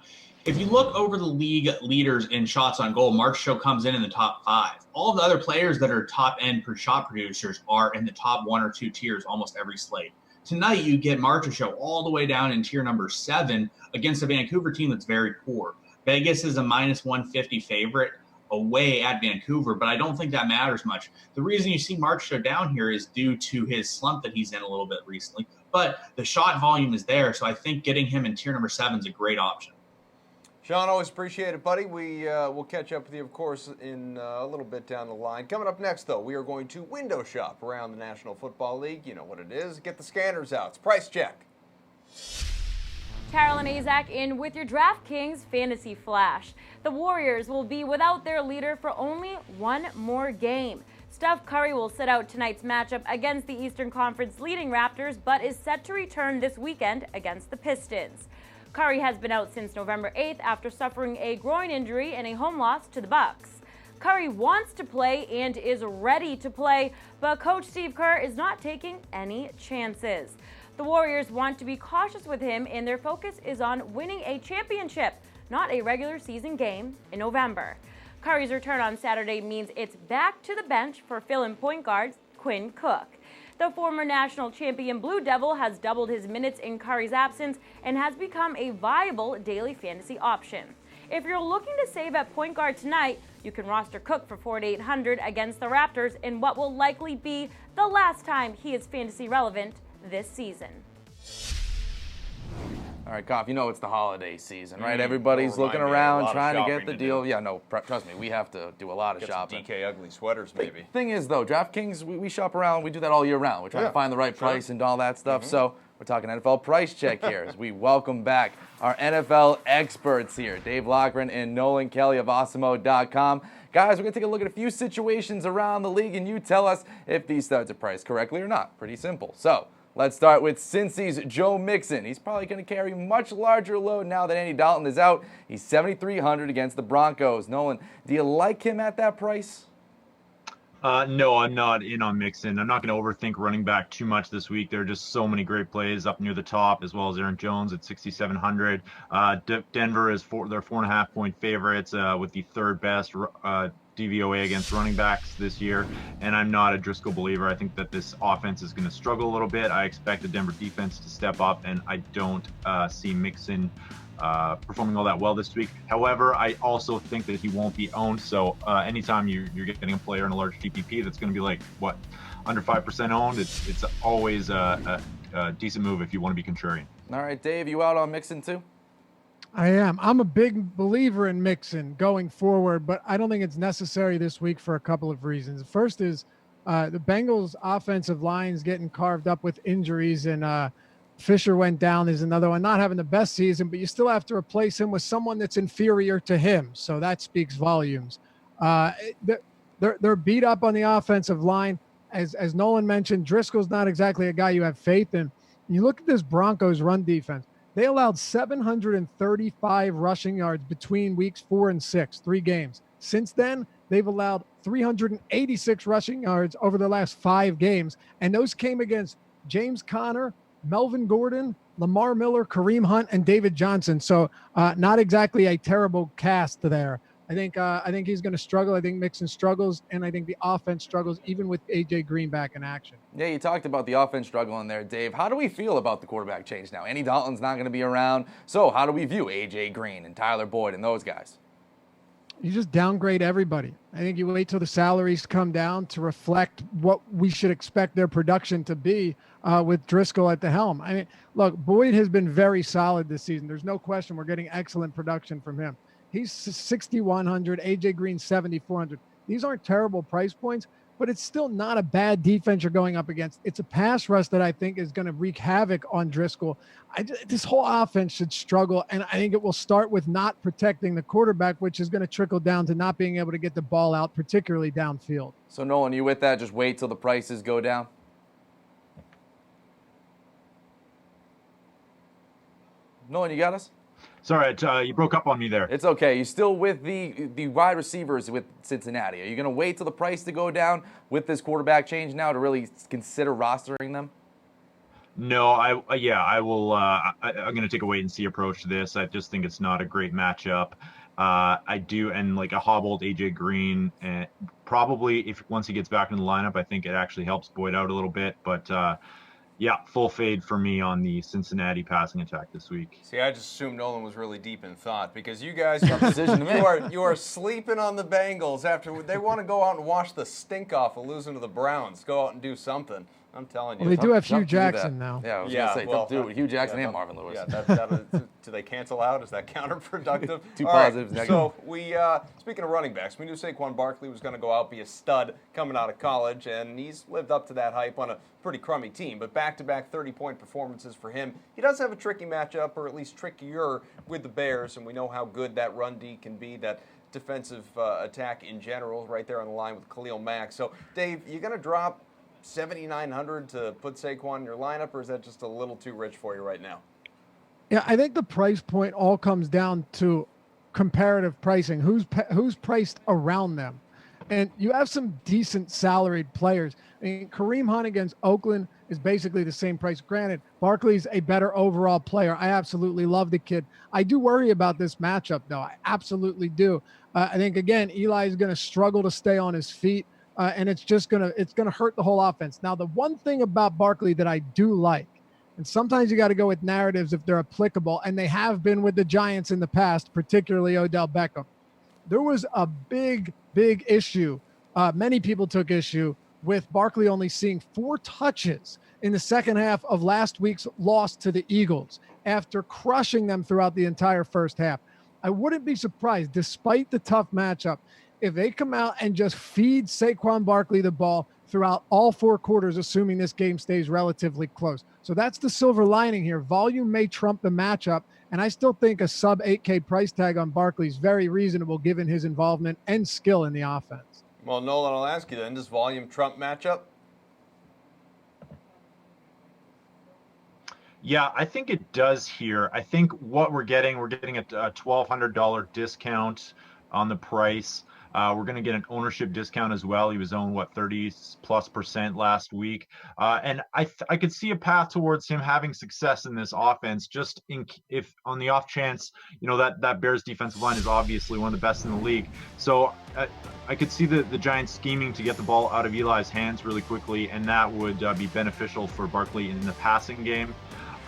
If you look over the league leaders in shots on goal, Marchessault comes in the top 5. All of the other players that are top-end per shot producers are in the top 1 or 2 tiers almost every slate. Tonight, you get Marchessault all the way down in tier number 7 against a Vancouver team that's very poor. Vegas is a minus 150 favorite away at Vancouver, but I don't think that matters much. The reason you see Marchessault down here is due to his slump that he's in a little bit recently, but the shot volume is there, so I think getting him in tier number 7 is a great option. Sean, always appreciate it, buddy. We'll catch up with you, of course, in a little bit down the line. Coming up next, though, we are going to window shop around the National Football League. You know what it is. Get the scanners out. It's Price Check. Carolyn Azak in with your DraftKings Fantasy Flash. The Warriors will be without their leader for only one more game. Steph Curry will sit out tonight's matchup against the Eastern Conference leading Raptors, but is set to return this weekend against the Pistons. Curry has been out since November 8th after suffering a groin injury in a home loss to the Bucks. Curry wants to play and is ready to play, but Coach Steve Kerr is not taking any chances. The Warriors want to be cautious with him, and their focus is on winning a championship, not a regular season game in November. Curry's return on Saturday means it's back to the bench for fill-in point guard Quinn Cook. The former national champion Blue Devil has doubled his minutes in Curry's absence and has become a viable daily fantasy option. If you're looking to save at point guard tonight, you can roster Cook for $4,800 against the Raptors in what will likely be the last time he is fantasy relevant this season. All right, Koff, you know it's the holiday season, right? Everybody's looking around trying to get the deal. Yeah, no, trust me, we have to do a lot of shopping. Some DK ugly sweaters, maybe. Thing is, though, DraftKings, we shop around. We do that all year round. We're trying to find the right price and all that stuff. So we're talking NFL Price Check here as we welcome back our NFL experts here, Dave Loughran and Nolan Kelly of Awesemo.com. Guys, we're going to take a look at a few situations around the league, and you tell us if these studs are priced correctly or not. Pretty simple. So let's start with Cincy's Joe Mixon. He's probably going to carry much larger load now that Andy Dalton is out. He's $7,300 against the Broncos. Nolan, do you like him at that price? No, I'm not in on Mixon. I'm not going to overthink running back too much this week. There are just so many great plays up near the top, as well as Aaron Jones at 6,700. Denver is they're 4.5 point favorites with the third best DVOA against running backs this year, and I'm not a Driscoll believer. I think that this offense is going to struggle a little bit. I expect the Denver defense to step up, and I don't see Mixon performing all that well this week. However, I also think that he won't be owned. So anytime you're getting a player in a large GPP that's going to be like, what, under 5% owned, it's always a decent move if you want to be contrarian. All right, Dave, you out on Mixon too? I am. I'm a big believer in Mixon going forward, but I don't think it's necessary this week for a couple of reasons. First is the Bengals' offensive line's getting carved up with injuries, and Fisher went down is another one, not having the best season, but you still have to replace him with someone that's inferior to him. So that speaks volumes. They're beat up on the offensive line. As Nolan mentioned, Driscoll's not exactly a guy you have faith in. You look at this Broncos run defense. They allowed 735 rushing yards between weeks 4 and 6, 3 games. Since then, they've allowed 386 rushing yards over the last 5 games. And those came against James Conner, Melvin Gordon, Lamar Miller, Kareem Hunt, and David Johnson. So not exactly a terrible cast there. I think he's going to struggle. I think Mixon struggles, and I think the offense struggles even with AJ Green back in action. Yeah, you talked about the offense struggling there, Dave. How do we feel about the quarterback change now? Andy Dalton's not going to be around. So how do we view AJ Green and Tyler Boyd and those guys? You just downgrade everybody. I think you wait till the salaries come down to reflect what we should expect their production to be with Driscoll at the helm. I mean, look, Boyd has been very solid this season. There's no question we're getting excellent production from him. He's 6,100, AJ Green 7,400. These aren't terrible price points, but it's still not a bad defense you're going up against. It's a pass rush that I think is going to wreak havoc on Driscoll. This whole offense should struggle, and I think it will start with not protecting the quarterback, which is going to trickle down to not being able to get the ball out, particularly downfield. So, Nolan, you with that? Just wait till the prices go down? Nolan, you got us? Sorry, you broke up on me there. It's okay. You still with the wide receivers with Cincinnati? Are you going to wait till the price to go down with this quarterback change now to really consider rostering them? No, I will. I'm going to take a wait and see approach to this. I just think it's not a great matchup. I do, and like a hobbled AJ Green, and probably if once he gets back in the lineup, I think it actually helps Boyd out a little bit. But yeah, full fade for me on the Cincinnati passing attack this week. See, I just assumed Nolan was really deep in thought because you guys you are sleeping on the Bengals after they want to go out and wash the stink off of losing to the Browns. Go out and do something. I'm telling you. Well, they do have Hugh Jackson now. Yeah, I was going to say, don't do it. Hugh Jackson and Marvin Lewis. Yeah, do they cancel out? Is that counterproductive? Two All positives, right, negative. so we, speaking of running backs, we knew Saquon Barkley was going to go out, be a stud coming out of college, and he's lived up to that hype on a pretty crummy team. But back-to-back 30-point performances for him. He does have a tricky matchup, or at least trickier, with the Bears, and we know how good that run D can be, that defensive attack in general, right there on the line with Khalil Mack. So, Dave, you going to drop 7,900 to put Saquon in your lineup, or is that just a little too rich for you right now? Yeah, I think the price point all comes down to comparative pricing. Who's priced around them? And you have some decent salaried players. I mean, Kareem Hunt against Oakland is basically the same price. Granted, Barkley's a better overall player. I absolutely love the kid. I do worry about this matchup, though. I absolutely do. I think, again, Eli is going to struggle to stay on his feet. And it's gonna hurt the whole offense. Now, the one thing about Barkley that I do like, and sometimes you got to go with narratives if they're applicable, and they have been with the Giants in the past, particularly Odell Beckham. There was a big issue. Many people took issue with Barkley only seeing 4 touches in the second half of last week's loss to the Eagles after crushing them throughout the entire first half. I wouldn't be surprised, despite the tough matchup, if they come out and just feed Saquon Barkley the ball throughout all 4 quarters, assuming this game stays relatively close. So that's the silver lining here. Volume may trump the matchup, and I still think a sub 8K price tag on Barkley is very reasonable given his involvement and skill in the offense. Well, Nolan, I'll ask you then, does volume trump matchup? Yeah, I think it does here. I think what we're getting a $1,200 discount on the price. We're going to get an ownership discount as well. He was owned 30+% last week, and I could see a path towards him having success in this offense. Just if on the off chance, that Bears defensive line is obviously one of the best in the league. So I could see the Giants scheming to get the ball out of Eli's hands really quickly, and that would be beneficial for Barkley in the passing game.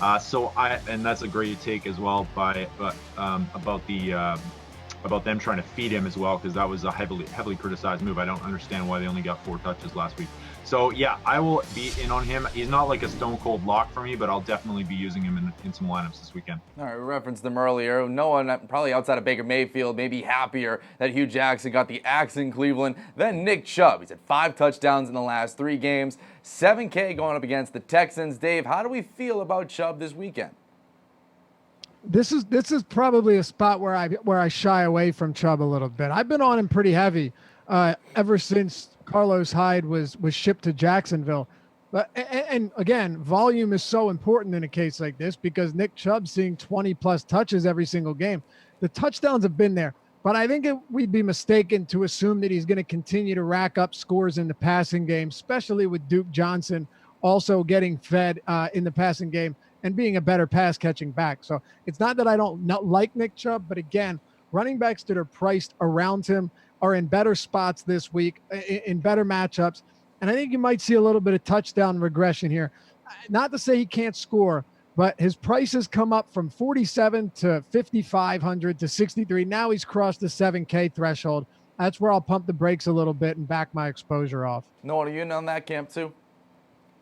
And that's a great take as well about them trying to feed him as well, because that was a heavily criticized move. I don't understand why they only got 4 touches last week. So yeah, I will be in on him. He's not like a stone cold lock for me, but I'll definitely be using him in some lineups this weekend. All right, we referenced them earlier. No one, probably outside of Baker Mayfield, may be happier that Hugh Jackson got the axe in Cleveland than Nick Chubb. He's had 5 touchdowns in the last 3 games, 7K going up against the Texans. Dave, how do we feel about Chubb this weekend? This is probably a spot where I shy away from Chubb a little bit. I've been on him pretty heavy ever since Carlos Hyde was shipped to Jacksonville. But and again, volume is so important in a case like this because Nick Chubb's seeing 20+ touches every single game. The touchdowns have been there, but I think we'd be mistaken to assume that he's going to continue to rack up scores in the passing game, especially with Duke Johnson also getting fed in the passing game and being a better pass catching back. So it's not that I don't like Nick Chubb, but again, running backs that are priced around him are in better spots this week, in better matchups. And I think you might see a little bit of touchdown regression here. Not to say he can't score, but his price has come up from 47 to 5,500 to 63. Now he's crossed the 7K threshold. That's where I'll pump the brakes a little bit and back my exposure off. Nolan, are you in on that camp too?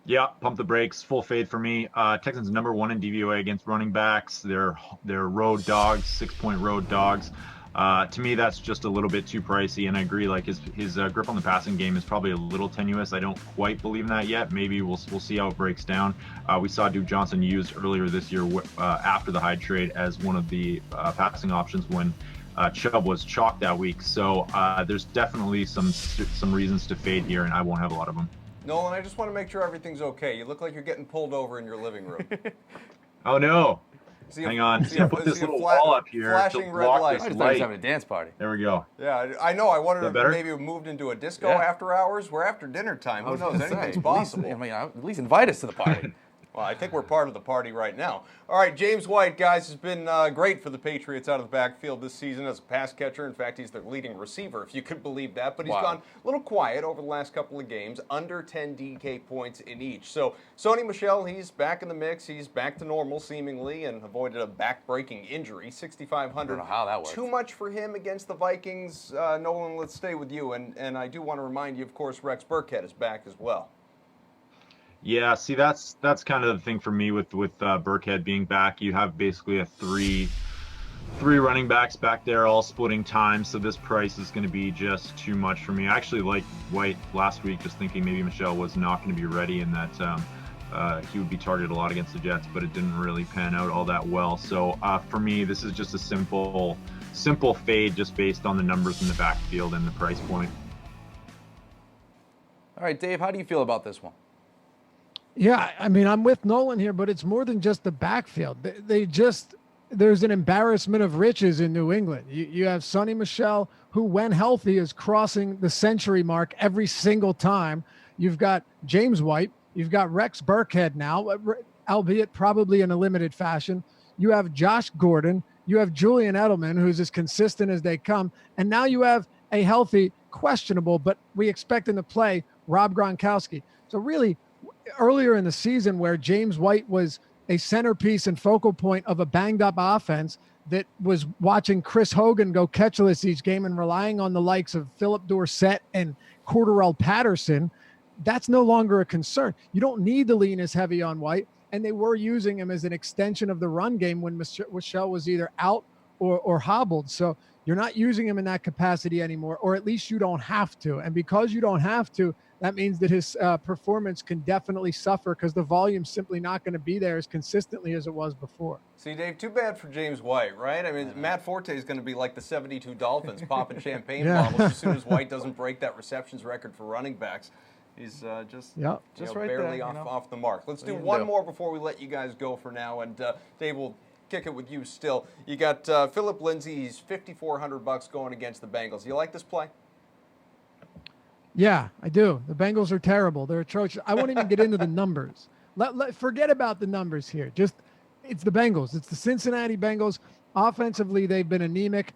Yeah, pump the brakes, full fade for me. Texans #1 in DVOA against running backs. They're road dogs, 6-point road dogs. To me, that's just a little bit too pricey, and I agree. Like his grip on the passing game is probably a little tenuous. I don't quite believe in that yet. Maybe we'll see how it breaks down. We saw Duke Johnson used earlier this year after the Hyde trade as one of the passing options when Chubb was chalked that week. So there's definitely some reasons to fade here, and I won't have a lot of them. Nolan, I just want to make sure everything's okay. You look like you're getting pulled over in your living room. Oh no! Hang on. Put this little wall up here flashing to red block light. this I just thought he light. was having a dance party. There we go. Yeah, I know. I wondered if better? maybe we moved into a disco Yeah. after hours. We're after dinner time. Who knows? Anything's possible. At least invite us to the party. Well, I think we're part of the party right now. All right, James White, guys, has been great for the Patriots out of the backfield this season as a pass catcher. In fact, he's their leading receiver, if you could believe that. But he's gone a little quiet over the last couple of games, under 10 DK points in each. So Sony Michel, he's back in the mix. He's back to normal, seemingly, and avoided a back-breaking injury. 6,500. I don't know how that works. Too much for him against the Vikings. Nolan, let's stay with you. And I do want to remind you, of course, Rex Burkhead is back as well. Yeah, see, that's kind of the thing for me with Burkhead being back. You have basically a three running backs back there all splitting time, so this price is going to be just too much for me. I actually liked White last week, just thinking maybe Michel was not going to be ready and that he would be targeted a lot against the Jets, but it didn't really pan out all that well. So for me, this is just a simple fade just based on the numbers in the backfield and the price point. All right, Dave, how do you feel about this one? Yeah, I mean, I'm with Nolan here, but it's more than just the backfield. There's an embarrassment of riches in New England. You have Sonny Michel, who, when healthy, is crossing the century mark every single time. You've got James White. You've got Rex Burkhead now, albeit probably in a limited fashion. You have Josh Gordon. You have Julian Edelman, who's as consistent as they come. And now you have a healthy, questionable, but we expect him to play, Rob Gronkowski. So really, earlier in the season where James White was a centerpiece and focal point of a banged-up offense that was watching Chris Hogan go catchless each game and relying on the likes of Philip Dorsett and Cordarrelle Patterson, that's no longer a concern. You don't need to lean as heavy on White, and they were using him as an extension of the run game when Michel was either out or hobbled. So you're not using him in that capacity anymore, or at least you don't have to. And because you don't have to, that means that his performance can definitely suffer because the volume's simply not going to be there as consistently as it was before. See, Dave, too bad for James White, right? I mean, Matt Forte is going to be like the 72 Dolphins, popping champagne bottles as soon as White doesn't break that receptions record for running backs. He's just right barely there, off the mark. Let's do one more before we let you guys go for now, and Dave will kick it with you still. You got Philip Lindsay. He's $5,400 going against the Bengals. You like this play? Yeah, I do. The Bengals are terrible. They're atrocious. I won't even get into the numbers. Forget about the numbers here. It's the Bengals. It's the Cincinnati Bengals. Offensively, they've been anemic.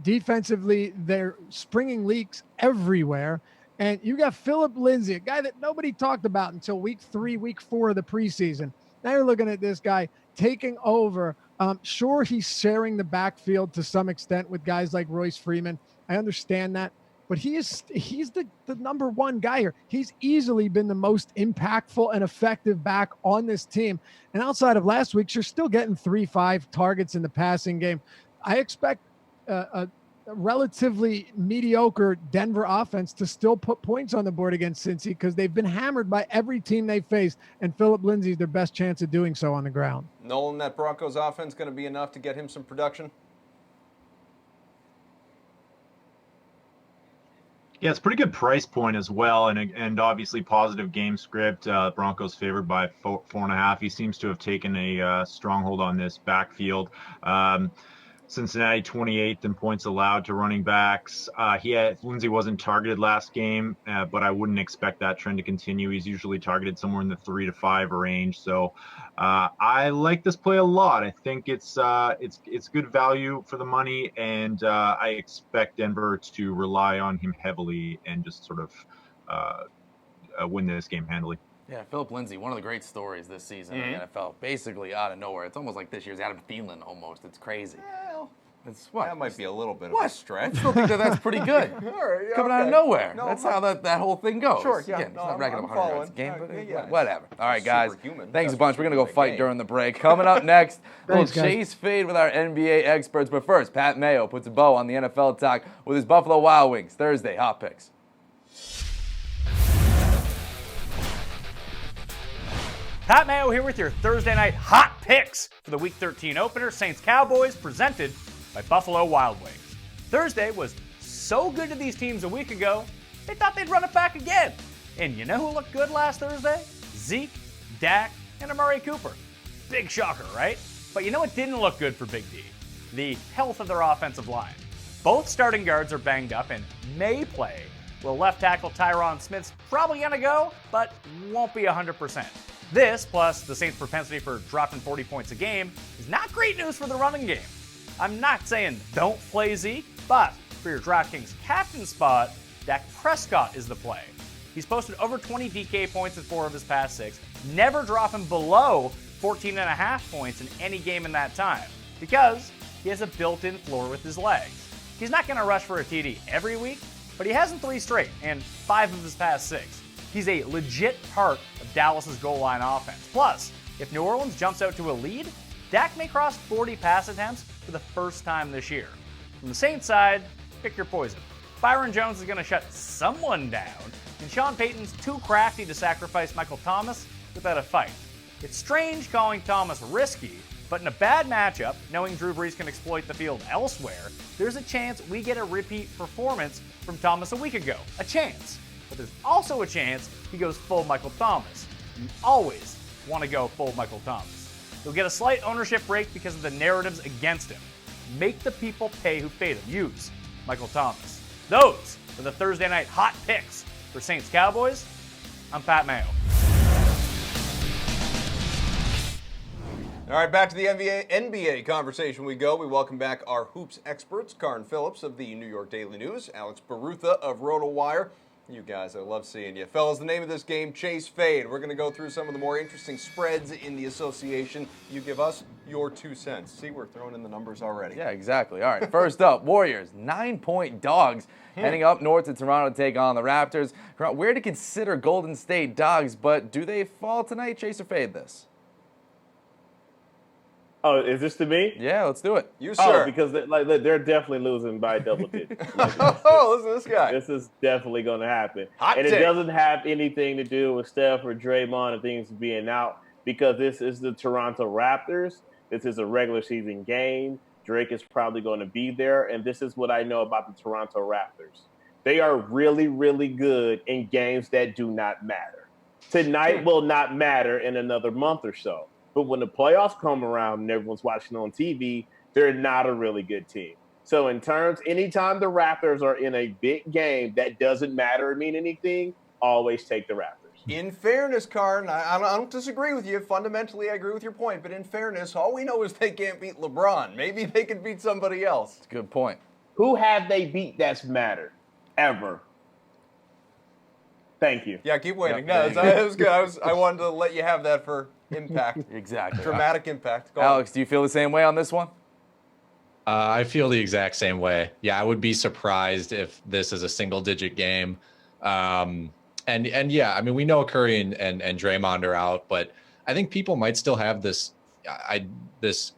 Defensively, they're springing leaks everywhere. And you got Philip Lindsay, a guy that nobody talked about until week 3, week 4 of the preseason. Now you're looking at this guy taking over. Sure, he's sharing the backfield to some extent with guys like Royce Freeman. I understand that. But he's the number one guy here. He's easily been the most impactful and effective back on this team. And outside of last week, you're still getting 3-5 targets in the passing game. I expect a relatively mediocre Denver offense to still put points on the board against Cincy because they've been hammered by every team they faced, and Philip Lindsay's their best chance of doing so on the ground. Nolan, that Broncos offense going to be enough to get him some production? Yeah, it's a pretty good price point as well, and obviously positive game script. Broncos favored by 4.5. He seems to have taken a stronghold on this backfield. Cincinnati 28th in points allowed to running backs. Lindsey wasn't targeted last game, but I wouldn't expect that trend to continue. He's usually targeted somewhere in the 3 to 5 range. So I like this play a lot. I think it's good value for the money, and I expect Denver to rely on him heavily and just sort of win this game handily. Yeah, Philip Lindsay, one of the great stories this season in the NFL, basically out of nowhere. It's almost like this year's Adam Thielen almost. It's crazy. Well, it's what? That might be a little bit what? of a stretch. I still think that's pretty good. All right, yeah, Coming out of nowhere. That's how that whole thing goes. Sure, yeah. Again, he's not racking up 100 yards a game, but yeah, whatever. All right, guys. Superhuman. Thanks That's a bunch. We're going to go superhuman fight game. during the break. Coming up next, Thanks, we'll guys. chase fade with our NBA experts. But first, Pat Mayo puts a bow on the NFL talk with his Buffalo Wild Wings Thursday Hot Picks. Pat Mayo here with your Thursday night hot picks for the Week 13 opener, Saints Cowboys, presented by Buffalo Wild Wings. Thursday was so good to these teams a week ago, they thought they'd run it back again. And you know who looked good last Thursday? Zeke, Dak, and Amari Cooper. Big shocker, right? But you know what didn't look good for Big D? The health of their offensive line. Both starting guards are banged up and may play, while left tackle Tyron Smith's probably going to go, but won't be 100%. This, plus the Saints' propensity for dropping 40 points a game, is not great news for the running game. I'm not saying don't play Zeke, but for your DraftKings captain spot, Dak Prescott is the play. He's posted over 20 DK points in 4 of his past 6, never dropping below 14.5 points in any game in that time, because he has a built-in floor with his legs. He's not going to rush for a TD every week, but he has in 3 straight and 5 of his past 6. He's a legit part of Dallas's goal line offense. Plus, if New Orleans jumps out to a lead, Dak may cross 40 pass attempts for the first time this year. From the Saints side, pick your poison. Byron Jones is going to shut someone down, and Sean Payton's too crafty to sacrifice Michael Thomas without a fight. It's strange calling Thomas risky, but in a bad matchup, knowing Drew Brees can exploit the field elsewhere, there's a chance we get a repeat performance from Thomas a week ago. A chance. But there's also a chance he goes full Michael Thomas. You always want to go full Michael Thomas. You'll get a slight ownership break because of the narratives against him. Make the people pay who paid him. Use Michael Thomas. Those are the Thursday night hot picks for Saints Cowboys. I'm Pat Mayo. All right, back to the NBA conversation we go. We welcome back our hoops experts, Karn Phillips of the New York Daily News, Alex Barutha of RotoWire. You guys, I love seeing you. Fellas, the name of this game, Chase Fade. We're going to go through some of the more interesting spreads in the association. You give us your 2 cents. See, we're throwing in the numbers already. Yeah, exactly. All right, first up, Warriors, 9-point dogs, heading up north to Toronto to take on the Raptors. Where to consider Golden State dogs, but do they fall tonight? Chase or fade this? Oh, is this to me? Yeah, let's do it. You, sir. Oh, because they're definitely losing by double digits. Oh, listen to this guy. This is definitely going to happen. Hot and take. it doesn't have anything to do with Steph or Draymond and things being out, because this is the Toronto Raptors. This is a regular season game. Drake is probably going to be there. And this is what I know about the Toronto Raptors. They are really, really good in games that do not matter. Tonight will not matter in another month or so. But when the playoffs come around and everyone's watching on TV, they're not a really good team. So anytime the Raptors are in a big game that doesn't matter or mean anything, always take the Raptors. In fairness, Karn, I don't disagree with you. Fundamentally, I agree with your point. But in fairness, all we know is they can't beat LeBron. Maybe they could beat somebody else. That's a good point. Who have they beat that's mattered ever? Thank you. Yeah, keep waiting. Yep. No, it was good. I wanted to let you have that for impact. Exactly. Dramatic impact. Go on. Alex, do you feel the same way on this one? I feel the exact same way. Yeah, I would be surprised if this is a single-digit game. And yeah, I mean, we know Curry and Draymond are out, but I think people might still have this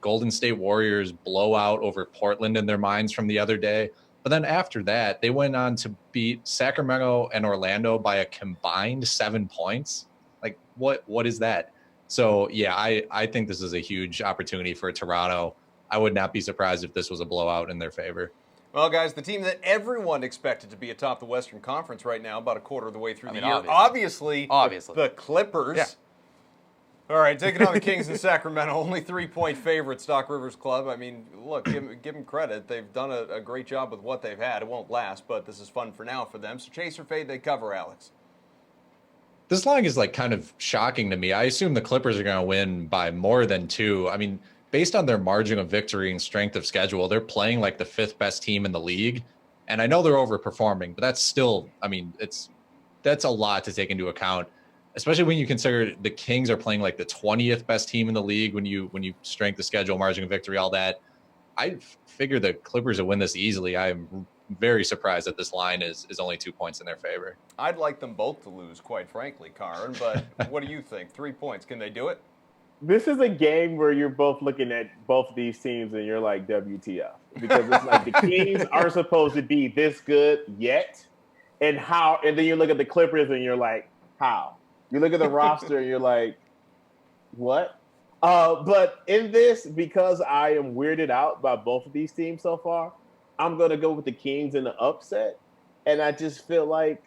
Golden State Warriors blowout over Portland in their minds from the other day. But then after that, they went on to beat Sacramento and Orlando by a combined 7 points. Like, what is that? So, yeah, I think this is a huge opportunity for Toronto. I would not be surprised if this was a blowout in their favor. Well, guys, the team that everyone expected to be atop the Western Conference right now, about a quarter of the way through the year, obviously obviously, the Clippers. Yeah. All right, taking on the Kings in Sacramento, only 3-point favorites, Doc Rivers Club. I mean, look, give them credit. They've done a great job with what they've had. It won't last, but this is fun for now for them. So chase or fade, they cover, Alex. This line is like kind of shocking to me. I assume the Clippers are going to win by more than 2. I mean, based on their margin of victory and strength of schedule, they're playing like the 5th best team in the league. And I know they're overperforming, but that's still, I mean, that's a lot to take into account, especially when you consider the Kings are playing like the 20th best team in the league when you strength of schedule, margin of victory, all that. I figure the Clippers will win this easily. I'm very surprised that this line is only 2 points in their favor. I'd like them both to lose, quite frankly, Karin, but what do you think? 3 points, can they do it? This is a game where you're both looking at both of these teams and you're like, WTF. Because it's like the Kings aren't supposed to be this good yet. And then you look at the Clippers and you're like, how? You look at the roster and you're like, what? But in this, because I am weirded out by both of these teams so far, I'm going to go with the Kings in the upset. And I just feel like,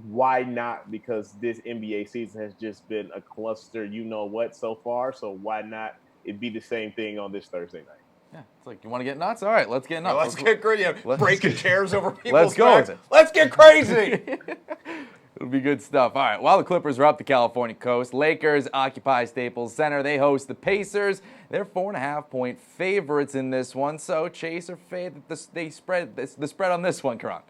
why not? Because this NBA season has just been a cluster, you know what, so far. So why not it be the same thing on this Thursday night? Yeah, it's like, you want to get nuts? All right, let's get nuts. Yeah, let's get crazy. Breaking chairs over people's Let's go backs. with it. Let's get crazy. It'll be good stuff. All right, while the Clippers are up the California coast, Lakers occupy Staples Center. They host the Pacers. They're 4.5-point favorites in this one. So chase or fade the spread on this one, Karan?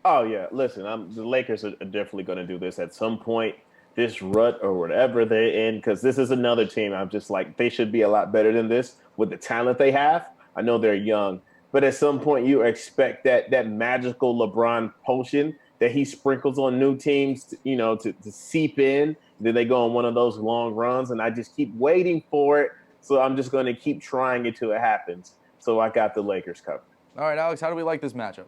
Oh, yeah. Listen, the Lakers are definitely going to do this at some point, this rut or whatever they're in, because this is another team. I'm just like, they should be a lot better than this with the talent they have. I know they're young, but at some point you expect that magical LeBron potion that he sprinkles on new teams, to seep in. Then they go on one of those long runs, and I just keep waiting for it. So I'm just going to keep trying until it happens. So I got the Lakers covered. All right, Alex, how do we like this matchup?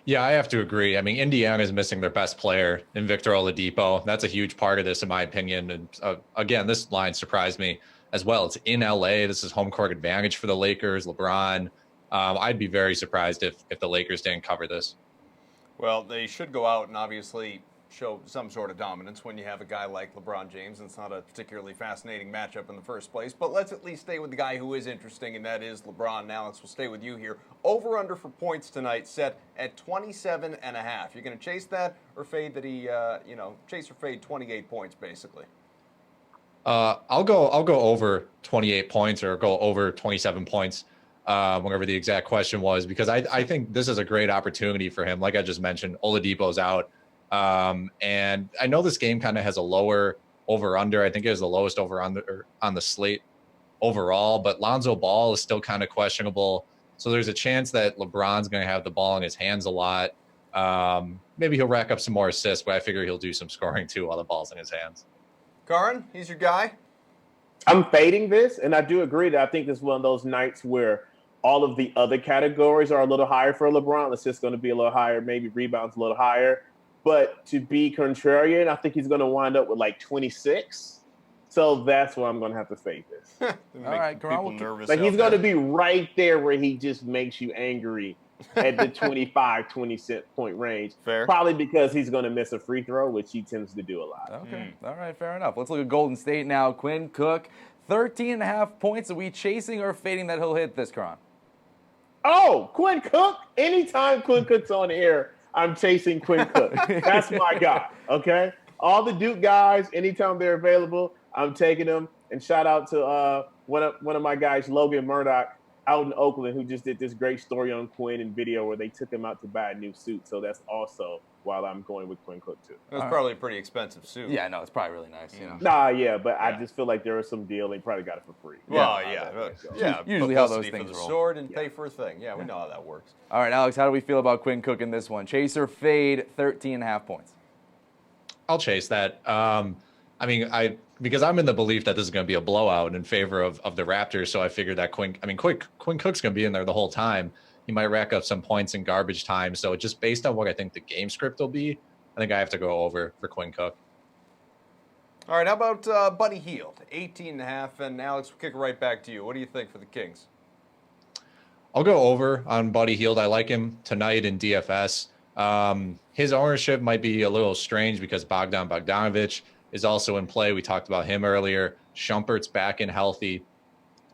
Yeah, I have to agree. I mean, Indiana is missing their best player in Victor Oladipo. That's a huge part of this, in my opinion. And again, this line surprised me as well. It's in LA. This is home court advantage for the Lakers, LeBron. I'd be very surprised if the Lakers didn't cover this. Well, they should go out and obviously show some sort of dominance when you have a guy like LeBron James. It's not a particularly fascinating matchup in the first place, but let's at least stay with the guy who is interesting, and that is LeBron. Now, Alex, we'll stay with you here. Over-under for points tonight set at 27.5. You're going to chase that or fade that he, chase or fade 28 points, basically? I'll go over 28 points or go over 27 points. Whatever the exact question was, because I think this is a great opportunity for him. Like I just mentioned, Oladipo's out. And I know this game kind of has a lower over-under. I think it was the lowest over-under on the slate overall, but Lonzo Ball is still kind of questionable. So there's a chance that LeBron's going to have the ball in his hands a lot. Maybe he'll rack up some more assists, but I figure he'll do some scoring too while the ball's in his hands. Karin, he's your guy? I'm fading this, and I do agree that I think this is one of those nights where all of the other categories are a little higher for LeBron. It's just going to be a little higher, maybe rebounds a little higher. But to be contrarian, I think he's going to wind up with like 26. So that's why I'm going to have to fade this. All right, people nervous. Like he's going to be right there where he just makes you angry at the 25, 20 point range. Fair. Probably because he's going to miss a free throw, which he tends to do a lot. Okay. All right, fair enough. Let's look at Golden State now. Quinn Cook, 13.5 points. Are we chasing or fading that he'll hit this, Karan? Oh, Quinn Cook. Anytime Quinn Cook's on the air, I'm chasing Quinn Cook. That's my guy, okay? All the Duke guys, anytime they're available, I'm taking them. And shout out to one of my guys, Logan Murdoch, out in Oakland, who just did this great story on Quinn and video where they took him out to buy a new suit. So that's also why I'm going with Quinn Cook, too. That's probably a pretty expensive suit. Yeah, no, it's probably really nice. You know. Nah, yeah, but I just feel like there was some deal. They probably got it for free. Well, yeah. Usually how those publicity things for the roll. sword and pay for a thing. Yeah, we know how that works. All right, Alex, how do we feel about Quinn Cook in this one? Chase or fade 13.5 points? I'll chase that. Because I'm in the belief that this is going to be a blowout in favor of the Raptors. So I figured that Quinn Cook's going to be in there the whole time. He might rack up some points in garbage time. So just based on what I think the game script will be, I think I have to go over for Quinn Cook. All right, how about Buddy Hield, 18.5, and Alex, we'll kick it right back to you. What do you think for the Kings? I'll go over on Buddy Hield. I like him tonight in DFS. His ownership might be a little strange because Bogdan Bogdanovic is also in play. We talked about him earlier. Shumpert's back and healthy.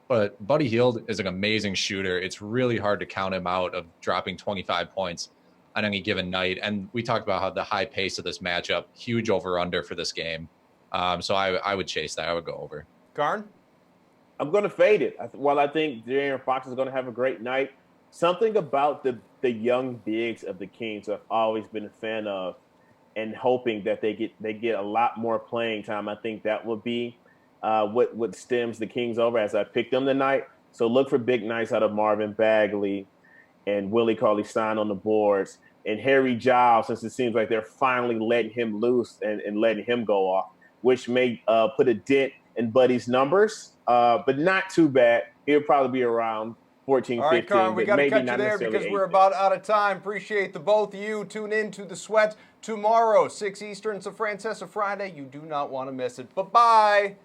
But Buddy Hield is an amazing shooter. It's really hard to count him out of dropping 25 points on any given night. And we talked about how the high pace of this matchup, huge over-under for this game. So I would chase that. I would go over. Karn? I'm going to fade it. While I think De'Aaron Fox is going to have a great night, something about the young bigs of the Kings I've always been a fan of, and hoping that they get a lot more playing time. I think that will be what stems the Kings over as I picked them tonight. So look for big nights out of Marvin Bagley and Willie Cauley-Stein on the boards, and Harry Giles, since it seems like they're finally letting him loose and letting him go off, which may put a dent in Buddy's numbers, but not too bad. He'll probably be around 14, 15. All right, Karn, we got to cut you there because 18. we're about out of time. Appreciate the both of you. Tune in to The Sweat tomorrow, 6 Eastern. It's a Francesa Friday. You do not want to miss it. Bye-bye.